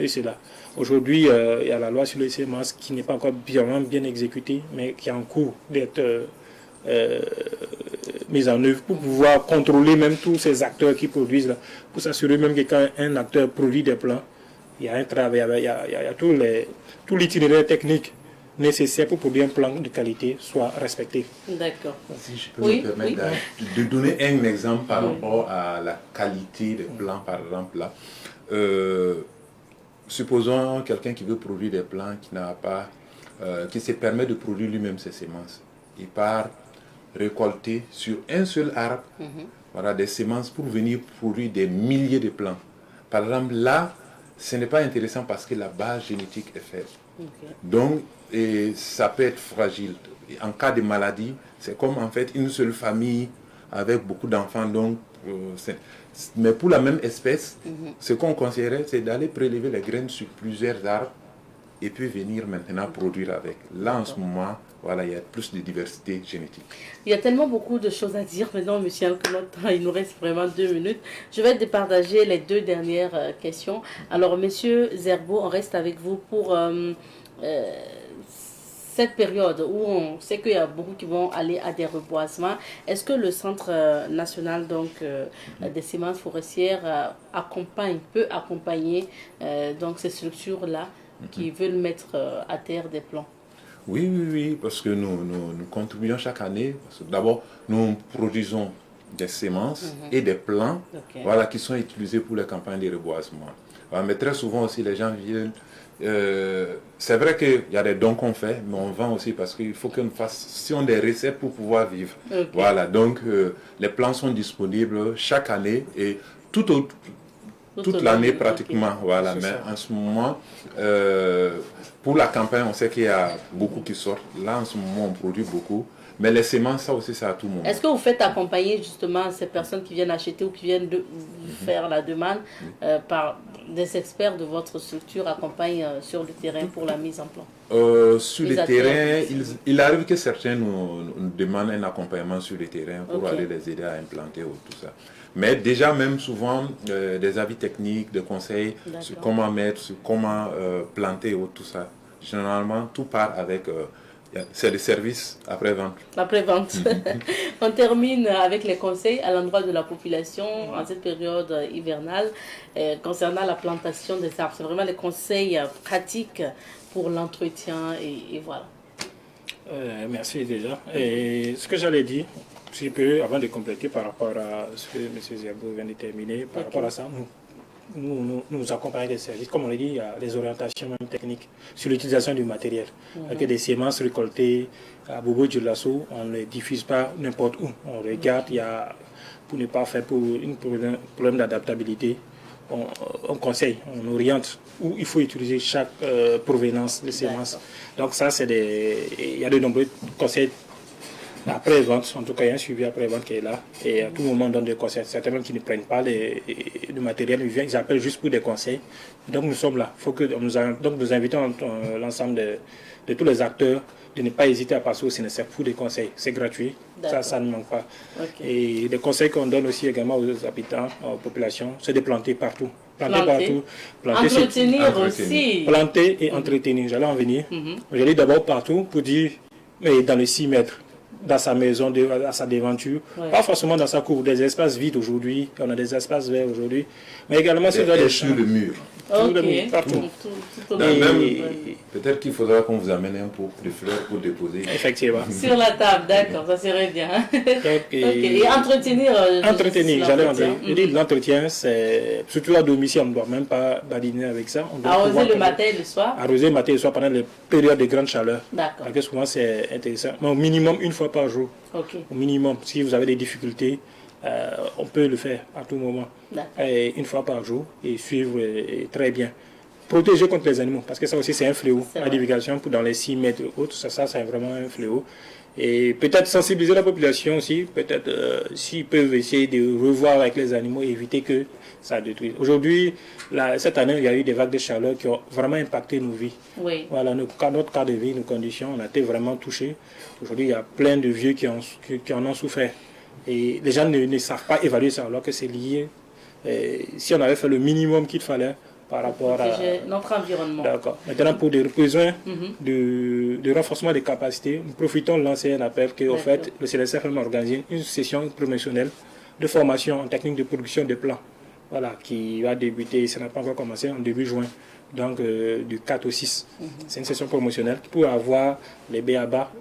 cela. Aujourd'hui, il y a la loi sur les semences qui n'est pas encore bien exécutée, mais qui est en cours d'être mise en œuvre pour pouvoir contrôler même tous ces acteurs qui produisent là, pour s'assurer même que quand un acteur produit des plants, il y a un travail, il y a tout l'itinéraire technique nécessaire pour produire un plan de qualité soit respecté. D'accord. Si je peux me permettre de donner un exemple par rapport à la qualité des plants, par exemple là. Supposons quelqu'un qui veut produire des plants qui n'a pas, qui se permet de produire lui-même ses semences. Il part récolter sur un seul arbre voilà, des semences pour venir produire des milliers de plants. Par exemple là, ce n'est pas intéressant parce que la base génétique est faible. Okay. Donc, ça peut être fragile. En cas de maladie, c'est comme en fait une seule famille avec beaucoup d'enfants. Donc, mais pour la même espèce, ce qu'on conseillerait, c'est d'aller prélever les graines sur plusieurs arbres et puis venir maintenant produire avec. Là, en ce moment, voilà, il y a plus de diversité génétique. Il y a tellement beaucoup de choses à dire maintenant, monsieur, que notre temps, il nous reste vraiment 2 minutes. Je vais départager les 2 dernières questions. Alors, monsieur Zerbo, on reste avec vous pour cette période où on sait qu'il y a beaucoup qui vont aller à des reboisements, est-ce que le Centre national des semences forestières peut accompagner donc ces structures-là qui veulent mettre à terre des plants? Oui, parce que nous contribuons chaque année. D'abord, nous produisons des semences et des plants voilà, qui sont utilisés pour les campagnes de reboisement. Mais très souvent aussi, les gens viennent. C'est vrai qu'il y a des dons qu'on fait, mais on vend aussi parce qu'il faut qu'on fasse des recettes pour pouvoir vivre. Voilà, donc les plants sont disponibles chaque année et toute l'année pratiquement. Voilà, mais en ce moment, pour la campagne, on sait qu'il y a beaucoup qui sortent. Là, en ce moment, on produit beaucoup. Mais les semences, ça aussi, c'est à tout moment. Est-ce que vous faites accompagner justement ces personnes qui viennent acheter ou qui viennent de faire la demande par des experts de votre structure accompagnent sur le terrain pour la mise en plan? Sur le terrain, il arrive que certains nous demandent un accompagnement sur le terrain pour aller les aider à implanter ou tout ça. Mais déjà même souvent des avis techniques, des conseils sur comment mettre, sur comment planter ou tout ça. Généralement, tout part avec... c'est le service après-vente. Après-vente. On termine avec les conseils à l'endroit de la population en cette période hivernale concernant la plantation des arbres. C'est vraiment les conseils pratiques pour l'entretien et voilà. Merci déjà. Et ce que j'allais dire, si je peux, avant de compléter par rapport à ce que M. Ziabo vient de terminer, par rapport à ça, nous accompagnons des services. Comme on l'a dit, il y a des orientations même techniques sur l'utilisation du matériel. Avec des semences récoltées à Bobo Dioulasso, on ne les diffuse pas n'importe où. On regarde, pour ne pas faire pour un problème d'adaptabilité, on conseille, on oriente où il faut utiliser chaque provenance de semences. Donc ça, il y a de nombreux conseils après-vente, en tout cas il y a un suivi après-vente qui est là, et à tout moment on donne des conseils. Certains même qui ne prennent pas le matériel, ils appellent juste pour des conseils. Donc nous sommes là. Nous invitons l'ensemble de tous les acteurs de ne pas hésiter à passer au CNSF pour des conseils. C'est gratuit, ça ne manque pas. Et les conseils qu'on donne aussi également aux habitants, aux populations, c'est de planter partout. Planter, entretenir aussi. Planter et entretenir, j'allais en venir. J'allais d'abord partout pour dire, mais dans les 6 mètres. Dans sa maison, à sa devanture, pas forcément dans sa cour, des espaces vides aujourd'hui, on a des espaces verts aujourd'hui, mais également sur le mur. Partout. Peut-être qu'il faudra qu'on vous amène un pot de fleurs pour déposer. Effectivement. Sur la table, d'accord, ça serait bien. Et entretenir. J'allais en dire. L'entretien, c'est surtout à domicile, on ne doit même pas badiner avec ça. Arroser le matin et le soir. Arroser le matin et le soir pendant les périodes de grande chaleur. D'accord. Parce que souvent c'est intéressant. Mais au minimum une fois par jour. Au minimum, si vous avez des difficultés, on peut le faire à tout moment. Une fois par jour et suivre très bien. Protéger contre les animaux, parce que ça aussi c'est un fléau. La divulgation dans les 6 mètres et autres, ça c'est vraiment un fléau. Et peut-être sensibiliser la population aussi, peut-être s'ils peuvent essayer de revoir avec les animaux et éviter que ça détruise. Aujourd'hui, cette année, il y a eu des vagues de chaleur qui ont vraiment impacté nos vies. Voilà, notre cas de vie, nos conditions, on a été vraiment touchés. Aujourd'hui, il y a plein de vieux qui en ont souffert. Et les gens ne savent pas évaluer ça, alors que c'est lié. Si on avait fait le minimum qu'il fallait par rapport à notre environnement. D'accord. Maintenant, pour des besoins de renforcement des capacités, nous profitons de lancer un appel que, en fait, le CNSF a organisé une session promotionnelle de formation en technique de production de plants. Voilà, qui va débuter, ça n'a pas encore commencé, en début juin, donc du 4 au 6. C'est une session promotionnelle pour avoir les BABA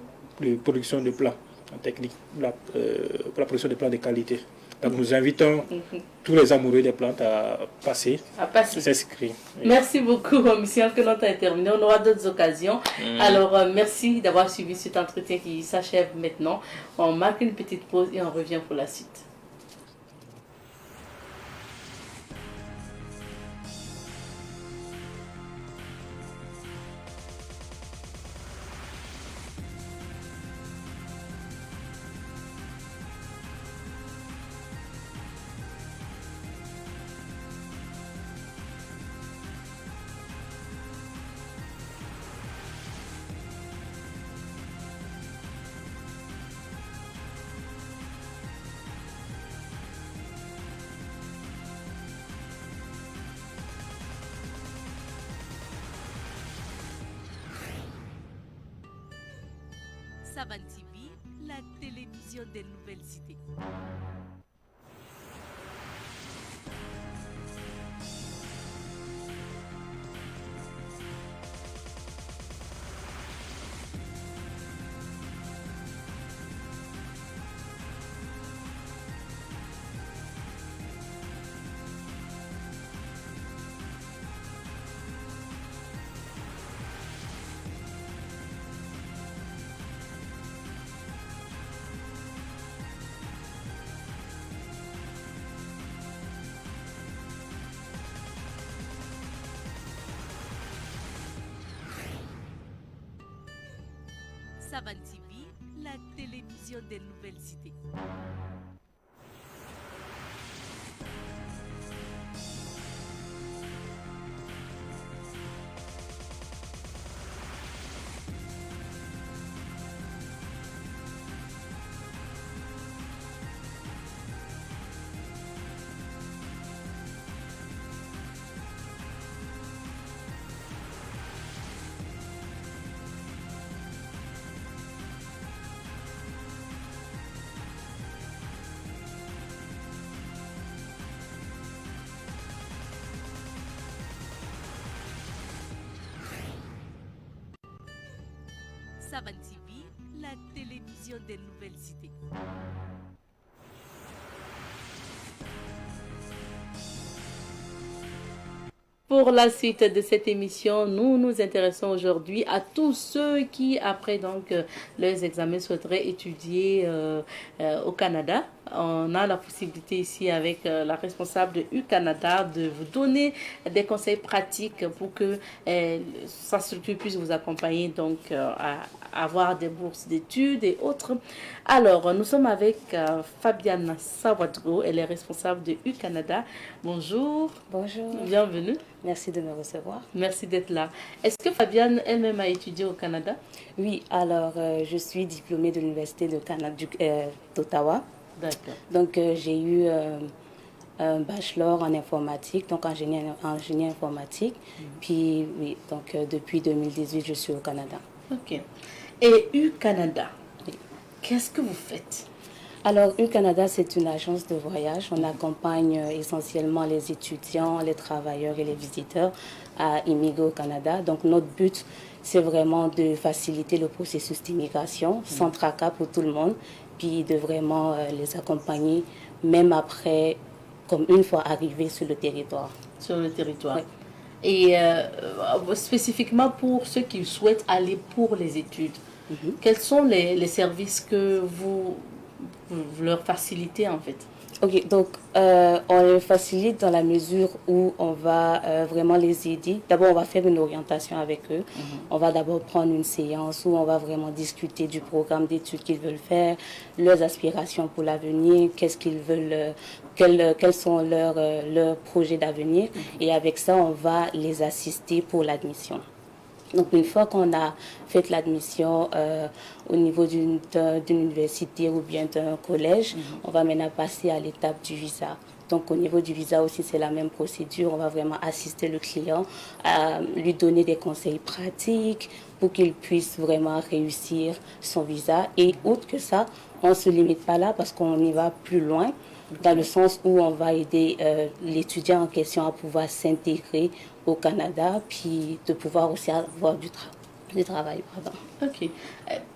de production de plants en technique pour la production de plants de qualité. Donc nous invitons tous les amoureux des plantes à passer. S'inscrire. Merci beaucoup, Mission, que notre temps est terminé. On aura d'autres occasions. Alors, merci d'avoir suivi cet entretien qui s'achève maintenant. On marque une petite pause et on revient pour la suite. Savan TV, la télévision des nouvelles idées. Savan TV, la télévision des nouvelles idées. Savan TV, la télévision des nouvelles idées. Pour la suite de cette émission, nous nous intéressons aujourd'hui à tous ceux qui, après donc leurs examens, souhaiteraient étudier au Canada. On a la possibilité ici avec la responsable de U-Canada de vous donner des conseils pratiques pour que sa structure puisse vous accompagner donc à avoir des bourses d'études et autres. Alors, nous sommes avec Fabiane Sawadgo, elle est responsable de U-Canada. Bonjour. Bonjour. Bienvenue. Merci de me recevoir. Merci d'être là. Est-ce que Fabiane elle-même a étudié au Canada? Oui, alors je suis diplômée de l'Université d'Ottawa. D'accord. Donc j'ai eu un bachelor en informatique, donc ingénieur informatique. Puis oui, donc depuis 2018, je suis au Canada. Ok. Et U-Canada, qu'est-ce que vous faites? Alors, U-Canada, c'est une agence de voyage. On accompagne essentiellement les étudiants, les travailleurs et les visiteurs à immigrer au Canada. Donc, notre but, c'est vraiment de faciliter le processus d'immigration sans tracas pour tout le monde, puis de vraiment les accompagner, même après, comme une fois arrivés sur le territoire. Sur le territoire. Oui. Et spécifiquement pour ceux qui souhaitent aller pour les études, quels sont les services que vous leur facilitez en fait? Ok, donc on les facilite dans la mesure où on va vraiment les aider. D'abord, on va faire une orientation avec eux. On va d'abord prendre une séance où on va vraiment discuter du programme d'études qu'ils veulent faire, leurs aspirations pour l'avenir, qu'est-ce qu'ils veulent, quels sont leurs projets d'avenir. Et avec ça, on va les assister pour l'admission. Donc, une fois qu'on a fait l'admission au niveau d'une université ou bien d'un collège, on va maintenant passer à l'étape du visa. Donc, au niveau du visa aussi, c'est la même procédure. On va vraiment assister le client, à lui donner des conseils pratiques pour qu'il puisse vraiment réussir son visa. Et autre que ça, on ne se limite pas là parce qu'on y va plus loin, dans le sens où on va aider l'étudiant en question à pouvoir s'intégrer au Canada, puis de pouvoir aussi avoir du travail. Pardon. Ok.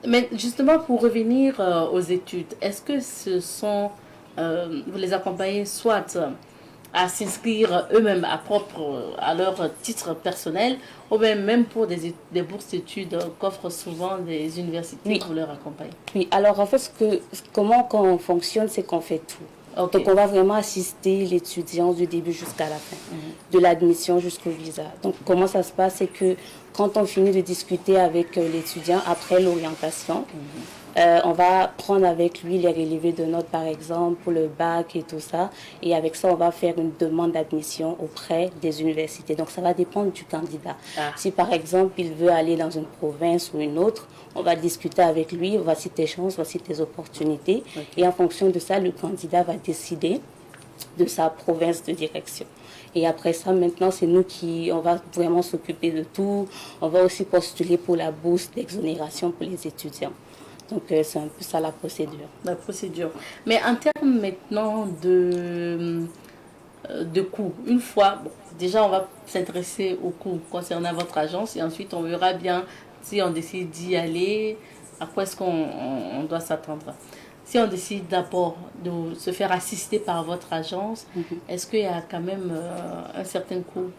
Mais justement, pour revenir aux études, est-ce que vous les accompagnez soit à s'inscrire eux-mêmes à leur titre personnel, ou même pour des bourses d'études qu'offrent souvent des universités pour leur accompagner? Oui, alors en fait, comment on fonctionne, c'est qu'on fait tout. Okay. Donc, on va vraiment assister l'étudiant du début jusqu'à la fin, de l'admission jusqu'au visa. Donc, comment ça se passe, c'est que quand on finit de discuter avec l'étudiant après l'orientation, on va prendre avec lui les relevés de notes, par exemple, pour le bac et tout ça. Et avec ça, on va faire une demande d'admission auprès des universités. Donc, ça va dépendre du candidat. Si, par exemple, il veut aller dans une province ou une autre, on va discuter avec lui, voici tes chances, voici tes opportunités. Okay. Et en fonction de ça, le candidat va décider de sa province de direction. Et après ça, maintenant, c'est nous on va vraiment s'occuper de tout. On va aussi postuler pour la bourse d'exonération pour les étudiants. Donc c'est un peu ça la procédure. La procédure. Mais en termes maintenant de coûts, une fois, bon, déjà on va s'intéresser aux coûts concernant votre agence et ensuite on verra bien si on décide d'y aller, à quoi est-ce qu'on doit s'attendre. Si on décide d'abord de se faire assister par votre agence, est-ce qu'il y a quand même un certain coût?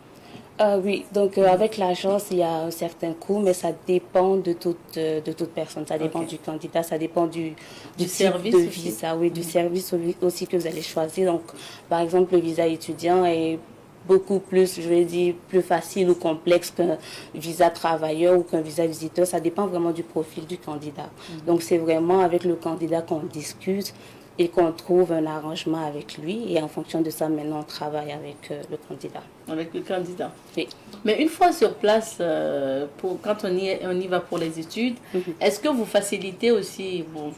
Oui, donc avec l'agence, il y a un certain coût, mais ça dépend de toute personne. Ça dépend du candidat, ça dépend du type service de visa, oui, du service aussi que vous allez choisir. Donc, par exemple, le visa étudiant est beaucoup plus, je vais dire, plus facile ou complexe qu'un visa travailleur ou qu'un visa visiteur. Ça dépend vraiment du profil du candidat. Donc, c'est vraiment avec le candidat qu'on discute et qu'on trouve un arrangement avec lui. Et en fonction de ça, maintenant, on travaille avec le candidat. Avec le candidat. Oui. Mais une fois sur place, quand on y va pour les études, est-ce que vous facilitez aussi, bon,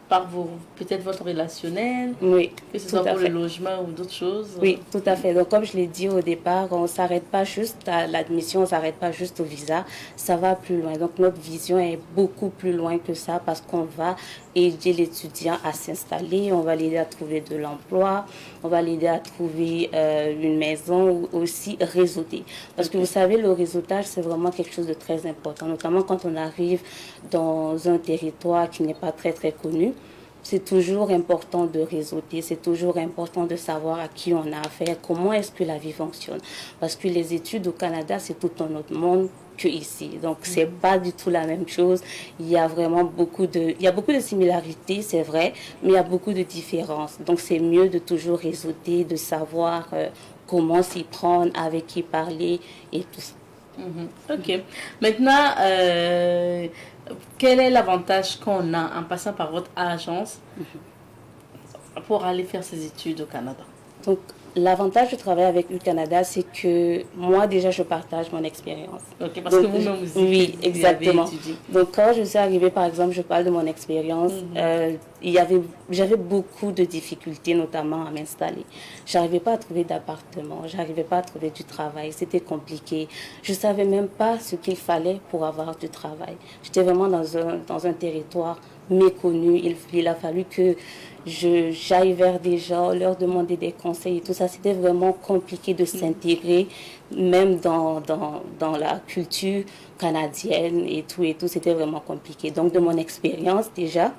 par peut-être votre relationnel, oui, que ce soit pour le logement ou d'autres choses? Oui, tout à fait. Donc, comme je l'ai dit au départ, on ne s'arrête pas juste à l'admission, on ne s'arrête pas juste au visa, ça va plus loin. Donc, notre vision est beaucoup plus loin que ça parce qu'on va aider l'étudiant à s'installer, on va l'aider à trouver de l'emploi, on va l'aider à trouver une maison ou aussi réseauter. Parce que vous savez, le réseautage, c'est vraiment quelque chose de très important, notamment quand on arrive dans un territoire qui n'est pas très, très connu. C'est toujours important de réseauter, c'est toujours important de savoir à qui on a affaire, comment est-ce que la vie fonctionne. Parce que les études au Canada, c'est tout un autre monde qu'ici. Donc, c'est pas du tout la même chose. Il y a vraiment beaucoup de similarités, c'est vrai, mais il y a beaucoup de différences. Donc, c'est mieux de toujours réseauter, de savoir comment s'y prendre, avec qui parler et tout ça. Ok. Maintenant, quel est l'avantage qu'on a en passant par votre agence pour aller faire ses études au Canada? Donc, l'avantage de travailler avec U-Canada, c'est que moi, déjà, je partage mon expérience. Ok, parce que vous-même, vous oui, exactement. Étudié. Donc, quand je suis arrivée, par exemple, je parle de mon expérience, j'avais beaucoup de difficultés, notamment à m'installer. Je n'arrivais pas à trouver d'appartement, je n'arrivais pas à trouver du travail, c'était compliqué. Je ne savais même pas ce qu'il fallait pour avoir du travail. J'étais vraiment dans un territoire méconnu. Il a fallu que j'aille vers des gens, leur demander des conseils et tout ça. C'était vraiment compliqué de s'intégrer, même dans la culture canadienne et tout. C'était vraiment compliqué. Donc, de mon expérience, déjà,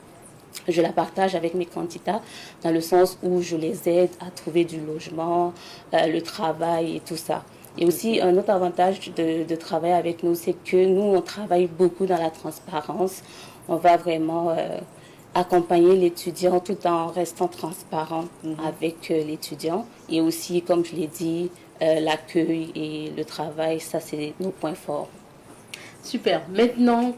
je la partage avec mes candidats dans le sens où je les aide à trouver du logement, le travail et tout ça. Et aussi, un autre avantage de travailler avec nous, c'est que nous, on travaille beaucoup dans la transparence. On va vraiment accompagner l'étudiant tout en restant transparent avec l'étudiant. Et aussi, comme je l'ai dit, l'accueil et le travail, ça, c'est nos points forts. Super. Maintenant,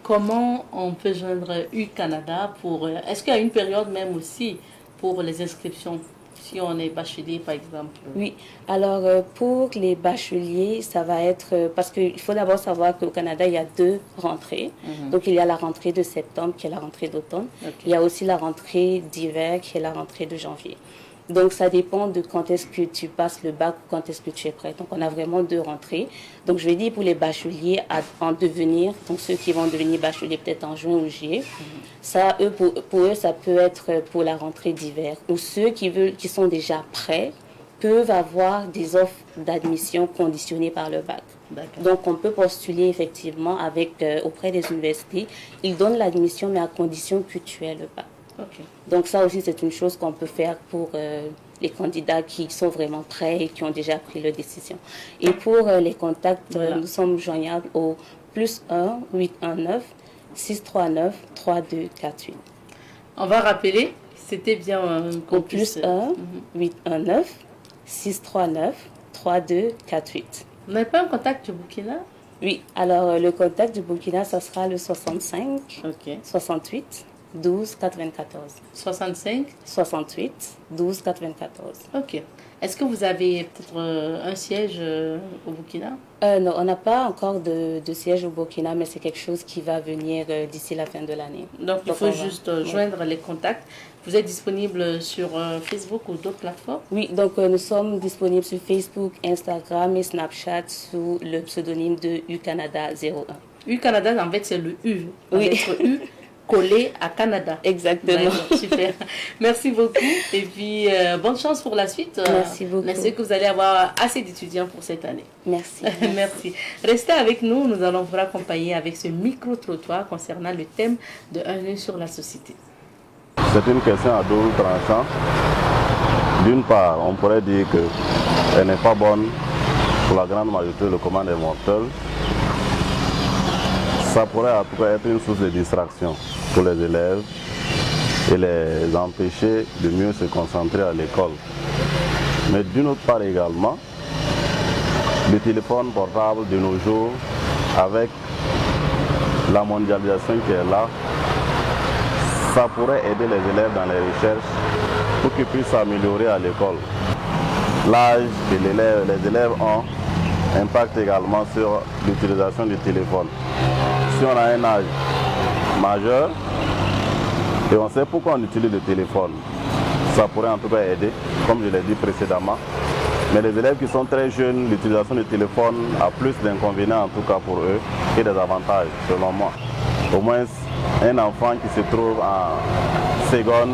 comment on peut joindre U-Canada pour... Est-ce qu'il y a une période même aussi pour les inscriptions, si on est bachelier, par exemple? Oui. Alors, pour les bacheliers, ça va être... parce qu'il faut d'abord savoir qu'au Canada, il y a 2 rentrées. Donc, il y a la rentrée de septembre, qui est la rentrée d'automne. Il y a aussi la rentrée d'hiver, qui est la rentrée de janvier. Donc, ça dépend de quand est-ce que tu passes le bac ou quand est-ce que tu es prêt. Donc, on a vraiment 2 rentrées. Donc, je vais dire pour les bacheliers en devenir, donc ceux qui vont devenir bacheliers peut-être en juin ou juillet, ça, pour eux, ça peut être pour la rentrée d'hiver. Ou ceux qui sont déjà prêts peuvent avoir des offres d'admission conditionnées par le bac. Donc, on peut postuler effectivement auprès des universités. Ils donnent l'admission, mais à condition que tu aies le bac. Okay. Donc ça aussi, c'est une chose qu'on peut faire pour les candidats qui sont vraiment prêts et qui ont déjà pris leur décision. Et pour les contacts, nous sommes joignables au +1 819 639 3248. On va rappeler, c'était bien au +1 819 639 3248. Vous n'avez pas un contact du Burkina? Oui, alors le contact du Burkina, ça sera le 65 68 12 94. 65 68 12 94. Ok. Est-ce que vous avez peut-être un siège au Burkina? Non, on n'a pas encore de siège au Burkina, mais c'est quelque chose qui va venir d'ici la fin de l'année. Donc il faut juste joindre les contacts. Vous êtes disponible sur Facebook ou d'autres plateformes? Oui, donc nous sommes disponibles sur Facebook, Instagram et Snapchat sous le pseudonyme de U-Canada 01. U-Canada, en fait, c'est le U. Oui. Lettre U. collé à Canada. Exactement. Super. Merci beaucoup. Et puis, bonne chance pour la suite. Merci beaucoup. Merci que vous allez avoir assez d'étudiants pour cette année. Merci. Merci. Restez avec nous. Nous allons vous accompagner avec ce micro-trottoir concernant le thème de Un œil sur la société. C'est une question à double tranchant. D'une part, on pourrait dire qu'elle n'est pas bonne pour la grande majorité du commun des mortels. Ça pourrait en tout cas être une source de distraction pour les élèves et les empêcher de mieux se concentrer à l'école. Mais d'une autre part également, le téléphone portable de nos jours, avec la mondialisation qui est là, ça pourrait aider les élèves dans les recherches pour qu'ils puissent s'améliorer à l'école. L'âge de l'élève, les élèves ont impact également sur l'utilisation du téléphone. Si on a un âge majeur et on sait pourquoi on utilise le téléphone, ça pourrait en tout cas aider, comme je l'ai dit précédemment. Mais les élèves qui sont très jeunes, l'utilisation du téléphone a plus d'inconvénients en tout cas pour eux que des avantages, selon moi. Au moins, un enfant qui se trouve en seconde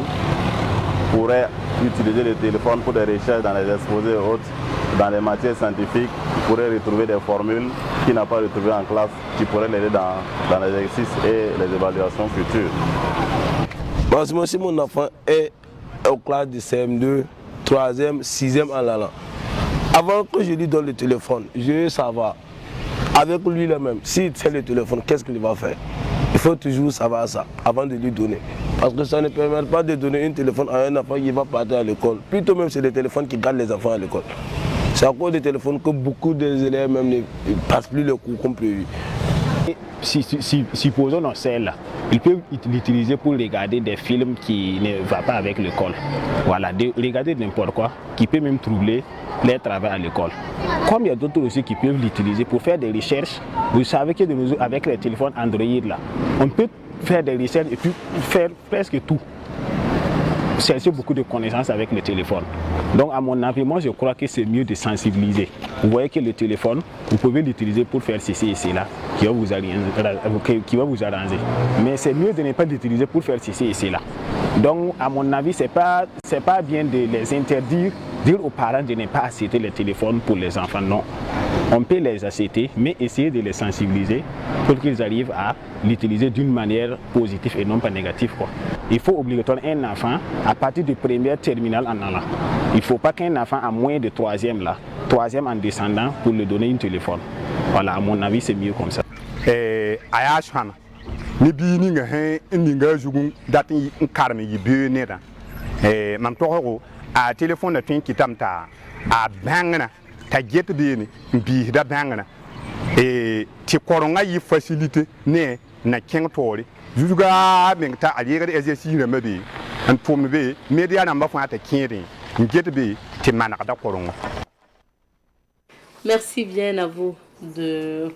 pourrait utiliser le téléphone pour des recherches dans les exposés et autres, dans les matières scientifiques, il pourrait retrouver des formules qu'il n'a pas retrouvées en classe, qui pourraient l'aider dans les exercices et les évaluations futures. Bon, si mon enfant est au classe de CM2, 3e, 6e en allant, avant que je lui donne le téléphone, je veux savoir, avec lui-même, s'il tient le téléphone, qu'est-ce qu'il va faire? Il faut toujours savoir ça avant de lui donner. Parce que ça ne permet pas de donner un téléphone à un enfant qui va partir à l'école. Plutôt même c'est les téléphones qui gardent les enfants à l'école. C'est à cause des téléphones que beaucoup des élèves même ne passent plus le cours comme prévu. Supposons dans celle-là, ils peuvent l'utiliser pour regarder des films qui ne vont pas avec l'école. Voilà, de regarder n'importe quoi, qui peut même troubler les travaux à l'école. Comme il y a d'autres aussi qui peuvent l'utiliser pour faire des recherches, vous savez que de nos jours, avec les téléphones Android là, on peut faire des recherches et puis faire presque tout. Chercher beaucoup de connaissances avec le téléphone. Donc à mon avis, moi je crois que c'est mieux de sensibiliser. Vous voyez que le téléphone, vous pouvez l'utiliser pour faire ceci et cela, qui va vous arranger. Mais c'est mieux de ne pas l'utiliser pour faire ceci et cela. Donc à mon avis, c'est pas bien de les interdire, dire aux parents de ne pas accepter le téléphone pour les enfants. Non. On peut les accepter, mais essayer de les sensibiliser pour qu'ils arrivent à l'utiliser d'une manière positive et non pas négative, quoi. Il faut obligatoirement un enfant à partir de première terminale en allant. Il ne faut pas qu'un enfant à moins de troisième en descendant pour lui donner un téléphone. Voilà, à mon avis, c'est mieux comme ça. Ni bi ni nga hen ni nga jugun datin karme yi be ne da mam to ho a telephone na tin kitamta a bangna ta get bi ni bi da bangna ti koronga yi facilité ne na king tori juga men ta aliga de exercice na mabe an pom be media na mbafa ta kiri get bi ti manaka da koronga. Merci bien à vous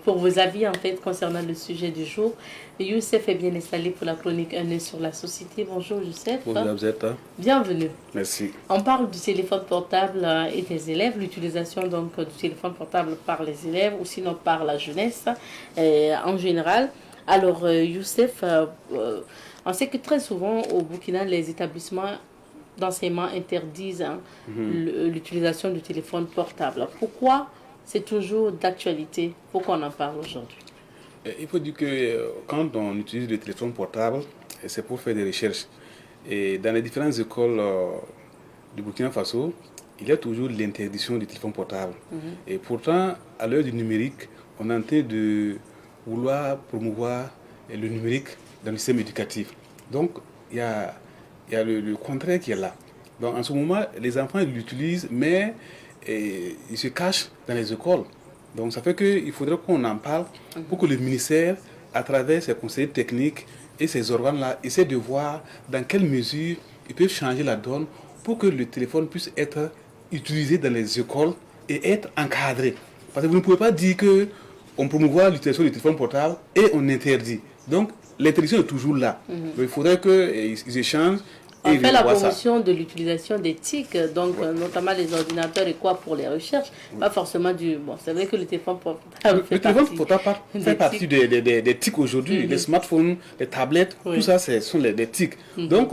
pour vos avis en fait concernant le sujet du jour. Youssef est bien installé pour la chronique Un œil sur la société. Bonjour Youssef. Bonjour Abzeta. Bienvenue. Merci. On parle du téléphone portable et des élèves, l'utilisation donc du téléphone portable par les élèves ou sinon par la jeunesse en général. Alors Youssef, on sait que très souvent au Burkina, les établissements d'enseignement interdisent l'utilisation du téléphone portable. Pourquoi c'est toujours d'actualité? Pourquoi on en parle aujourd'hui? Il faut dire que quand on utilise le téléphone portable, c'est pour faire des recherches. Et dans les différentes écoles du Burkina Faso, il y a toujours l'interdiction du téléphone portable. Et pourtant, à l'heure du numérique, on est en train de vouloir promouvoir le numérique dans le système éducatif. Donc, il y a le contraire qui est là. Donc, en ce moment, les enfants l'utilisent, mais ils se cachent dans les écoles. Donc ça fait qu'il faudrait qu'on en parle pour que le ministère, à travers ses conseillers techniques et ses organes-là, essaie de voir dans quelle mesure ils peuvent changer la donne pour que le téléphone puisse être utilisé dans les écoles et être encadré. Parce que vous ne pouvez pas dire qu'on promouvoit l'utilisation du téléphone portable et on interdit. Donc l'interdiction est toujours là. Donc, il faudrait qu'ils échangent On fait la promotion de l'utilisation des TIC, donc notamment les ordinateurs et quoi pour les recherches, pas forcément du... Bon, c'est vrai que le téléphone portable fait partie des TIC aujourd'hui, les smartphones, les tablettes, tout ça, ce sont des TIC. Donc,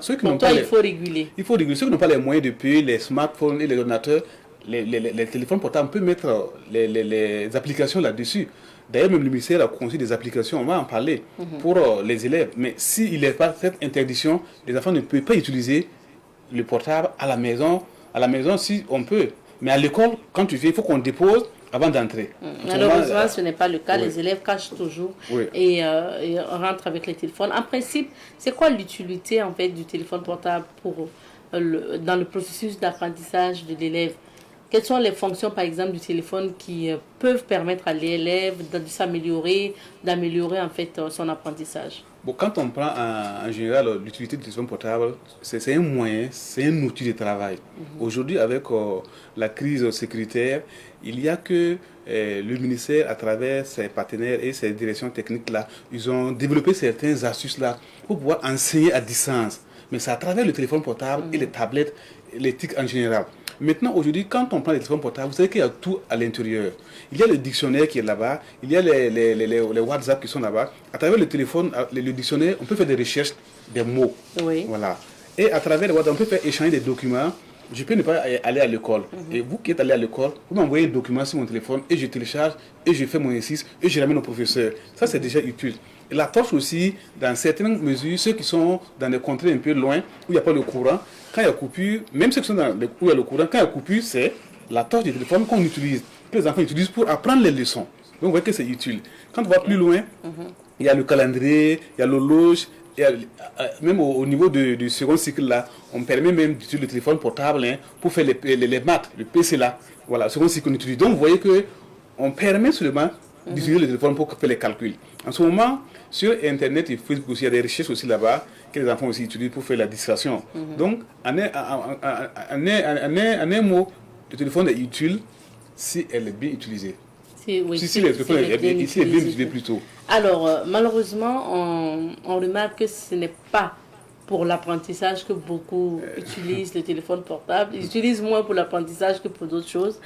ceux qui n'ont pas... il faut réguler. Il faut réguler. Ceux qui n'ont pas les moyens de payer les smartphones et les ordinateurs, les téléphones portables, on peut mettre les applications là-dessus. D'ailleurs, même le ministère a conçu des applications, on va en parler, pour les élèves. Mais s'il n'y a pas cette interdiction, les enfants ne peuvent pas utiliser le portable à la maison. À la maison, si on peut. Mais à l'école, quand tu viens, il faut qu'on dépose avant d'entrer. Malheureusement, ce n'est pas le cas. Les élèves cachent toujours et rentrent avec les téléphones. En principe, c'est quoi l'utilité en fait, du téléphone portable dans le processus d'apprentissage de l'élève? Quelles sont les fonctions, par exemple, du téléphone qui peuvent permettre à l'élève de s'améliorer, d'améliorer en fait son apprentissage? Bon, quand on prend en général l'utilité du téléphone portable, c'est un moyen, c'est un outil de travail. Aujourd'hui, avec la crise sécuritaire, il y a que le ministère, à travers ses partenaires et ses directions techniques-là, ils ont développé certaines astuces-là pour pouvoir enseigner à distance. Mais c'est à travers le téléphone portable et les tablettes, les TIC en général. Maintenant, aujourd'hui, quand on prend les téléphones portables, vous savez qu'il y a tout à l'intérieur. Il y a le dictionnaire qui est là-bas, il y a les WhatsApp qui sont là-bas. À travers le téléphone, le dictionnaire, on peut faire des recherches, des mots. Voilà. Et à travers le WhatsApp, on peut faire échanger des documents. Je peux ne pas aller à l'école. Et vous qui êtes allé à l'école, vous m'envoyez un document sur mon téléphone et je télécharge et je fais mon exercice et je ramène au professeur. Ça, c'est déjà utile. Et la torche aussi, dans certaines mesures, ceux qui sont dans des contrées un peu loin, où il n'y a pas le courant, quand il y a coupure, même ceux qui sont dans les où il y a le courant, quand il y a coupure, c'est la torche du téléphone qu'on utilise, que les enfants utilisent pour apprendre les leçons. Donc vous voyez que c'est utile. Quand on va plus loin, il y a le calendrier, il y a l'horloge, même au niveau du second cycle là, on permet même d'utiliser le téléphone portable pour faire les maths, le PC là. Voilà, le second cycle on utilise. Donc vous voyez que on permet seulement d'utiliser le téléphone pour faire les calculs. En ce moment, sur Internet et Facebook aussi, il y a des recherches aussi là-bas que les enfants aussi utilisent pour faire la distraction. Donc, en un mot, le téléphone est utile si elle est bien utilisée. Si le téléphone est bien utilisé plutôt. Alors, malheureusement, on remarque que ce n'est pas pour l'apprentissage que beaucoup utilisent le téléphone portable. Ils utilisent moins pour l'apprentissage que pour d'autres choses.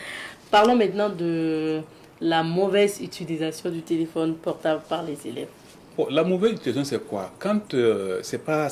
Parlons maintenant de la mauvaise utilisation du téléphone portable par les élèves. Bon, la mauvaise utilisation, c'est quoi? Quand c'est pas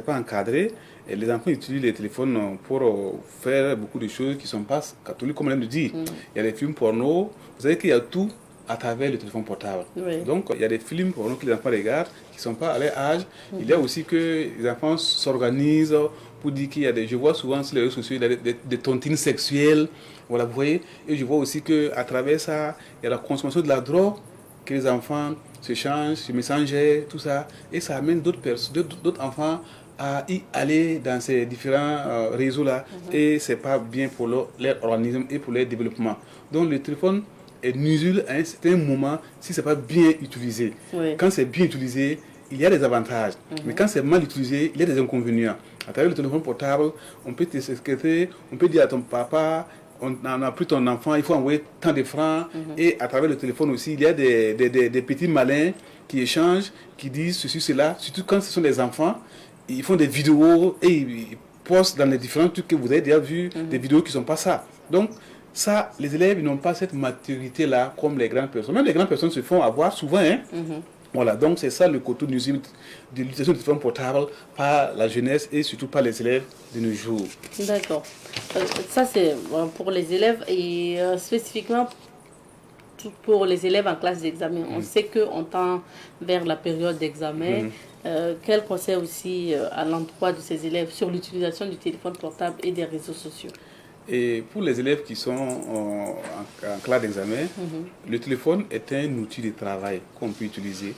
encadré, et les enfants utilisent les téléphones pour faire beaucoup de choses qui ne sont pas catholiques, comme on vient de dire. Il y a des films porno, vous savez qu'il y a tout à travers le téléphone portable. Donc, il y a des films porno que les enfants regardent qui ne sont pas à leur âge. Il y a aussi que les enfants s'organisent pour dire qu'il y a des... Je vois souvent sur les réseaux sociaux, il y a des tontines sexuelles. Voilà, vous voyez. Et je vois aussi qu'à travers ça, il y a la consommation de la drogue, que les enfants se changent, se messengent, tout ça. Et ça amène d'autres enfants à y aller dans ces différents réseaux-là. Et ce n'est pas bien pour leur organisme et pour leur développement. Donc le téléphone est nuisible à un certain moment si ce n'est pas bien utilisé. Quand c'est bien utilisé, il y a des avantages. Mais quand c'est mal utilisé, il y a des inconvénients. À travers le téléphone portable, on peut te secréter, on peut dire à ton papa, on a pris ton enfant, il faut envoyer tant de francs. Et à travers le téléphone aussi, il y a des petits malins qui échangent, qui disent ceci, cela. Surtout quand ce sont des enfants, ils font des vidéos et ils postent dans les différents trucs que vous avez déjà vus, des vidéos qui ne sont pas ça. Donc, ça, les élèves n'ont pas cette maturité-là comme les grandes personnes. Même les grandes personnes se font avoir souvent. Voilà, donc c'est ça le côté nuisible de l'utilisation du téléphone portable par la jeunesse et surtout par les élèves de nos jours. D'accord. Ça, c'est pour les élèves et spécifiquement pour les élèves en classe d'examen. On sait qu'on tend vers la période d'examen. Quel conseil aussi à l'endroit de ces élèves sur l'utilisation du téléphone portable et des réseaux sociaux? Et pour les élèves qui sont en classe d'examen, le téléphone est un outil de travail qu'on peut utiliser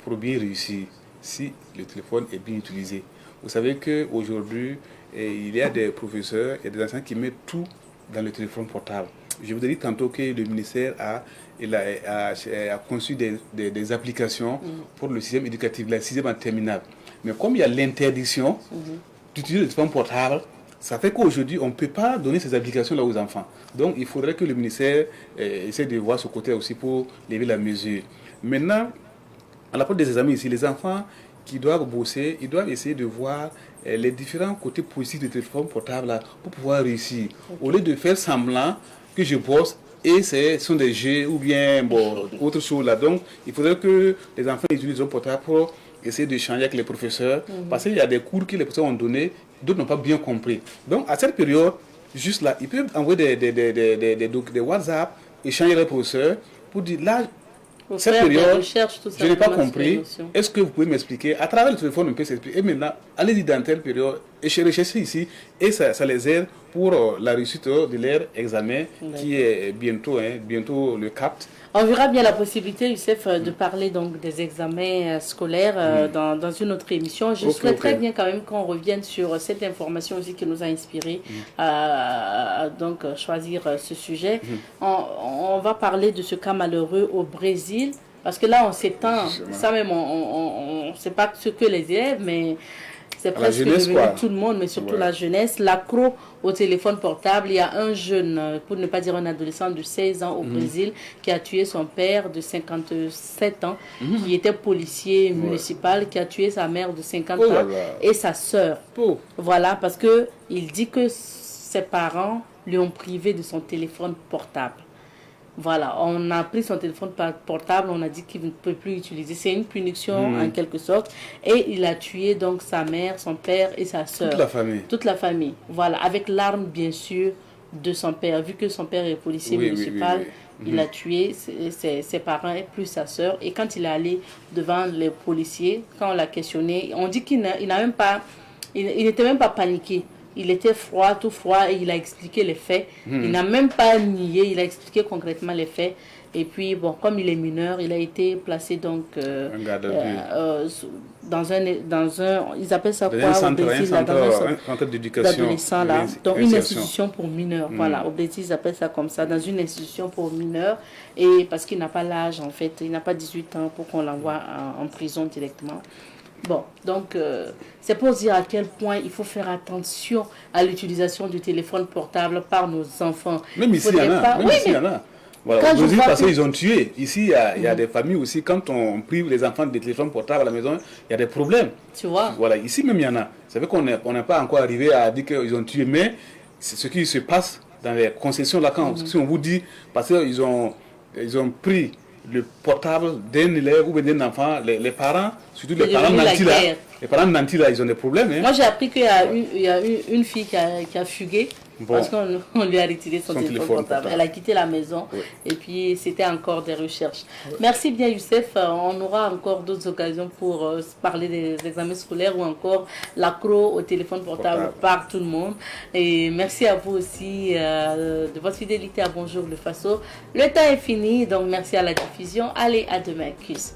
pour bien réussir si le téléphone est bien utilisé. Vous savez qu'aujourd'hui, il y a des professeurs et des enseignants qui mettent tout dans le téléphone portable. Je vous ai dit tantôt que le ministère a conçu des applications pour le système éducatif, la 6e en terminale. Mais comme il y a l'interdiction d'utiliser le téléphone portable, ça fait qu'aujourd'hui, on ne peut pas donner ces applications-là aux enfants. Donc, il faudrait que le ministère essaie de voir ce côté aussi pour lever la mesure. Maintenant, à la porte des examens ici, les enfants qui doivent bosser, ils doivent essayer de voir les différents côtés positifs du téléphone portable là, pour pouvoir réussir. Au lieu de faire semblant que je bosse et ce sont des jeux ou bien autre chose là. Donc, il faudrait que les enfants utilisent le portable pour essayer d'échanger avec les professeurs. Parce qu'il y a des cours que les professeurs ont donnés, d'autres n'ont pas bien compris. Donc, à cette période, juste là, ils peuvent envoyer des WhatsApp, échanger avec les professeurs pour dire là, cette période, je n'ai pas compris. Est-ce que vous pouvez m'expliquer? À travers le téléphone, on peut s'expliquer. Et maintenant, allez-y dans telle période et recherchez ici. Et ça les aide pour la réussite de leur examen qui est bientôt le CAPT. On verra bien la possibilité, Youssef, de parler donc des examens scolaires dans une autre émission. Je souhaiterais bien quand même qu'on revienne sur cette information aussi qui nous a inspiré à choisir ce sujet. On va parler de ce cas malheureux au Brésil, parce que là on s'étend, ça même on ne sait pas ce que les élèves, mais c'est presque devenu tout le monde, mais surtout la jeunesse. L'accro au téléphone portable, il y a un jeune, pour ne pas dire un adolescent de 16 ans au Brésil, qui a tué son père de 57 ans, qui était policier municipal, qui a tué sa mère de 50 ans et sa sœur. Voilà, parce qu'il dit que ses parents lui ont privé de son téléphone portable. Voilà, on a pris son téléphone portable, on a dit qu'il ne peut plus l'utiliser. C'est une punition en quelque sorte. Et il a tué donc sa mère, son père et sa soeur. Toute la famille. Toute la famille. Voilà, avec l'arme bien sûr de son père. Vu que son père est policier municipal, il a tué ses parents et plus sa soeur. Et quand il est allé devant les policiers, quand on l'a questionné, on dit qu'il n'a même pas, il n'était même pas paniqué. Il était froid, tout froid, et il a expliqué les faits. Il n'a même pas nié, il a expliqué concrètement les faits. Et puis, bon, comme il est mineur, il a été placé donc dans un, ils appellent ça quoi au Brésil, dans un centre d'éducation là, donc une institution pour mineurs. Voilà, au Brésil, ils appellent ça comme ça, dans une institution pour mineurs. Et parce qu'il n'a pas l'âge, en fait, il n'a pas 18 ans pour qu'on l'envoie en prison directement. Bon, donc c'est pour dire à quel point il faut faire attention à l'utilisation du téléphone portable par nos enfants. Même ici, il y en a. Voilà, au Brésil, parce qu'ils ont tué. Ici, il y a des familles aussi, quand on prive les enfants des téléphones portables à la maison, il y a des problèmes. Tu vois? Voilà, ici même, il y en a. C'est vrai qu'on n'est pas encore arrivé à dire qu'ils ont tué, mais c'est ce qui se passe dans les concessions là, quand si on vous dit, parce qu'ils ont pris le portable d'un élève ou d'un enfant, les parents, surtout les parents nantis là, ils ont des problèmes. Hein. Moi j'ai appris qu'il y a une fille qui a fugué parce qu'on lui a retiré son téléphone portable. Elle a quitté la maison et puis c'était encore des recherches. Merci bien Youssef, on aura encore d'autres occasions pour parler des examens scolaires ou encore l'accro au téléphone portable par tout le monde. Et merci à vous aussi de votre fidélité à Bonjour le Faso. Le temps est fini, donc merci à la diffusion. Allez, à demain. Kiss.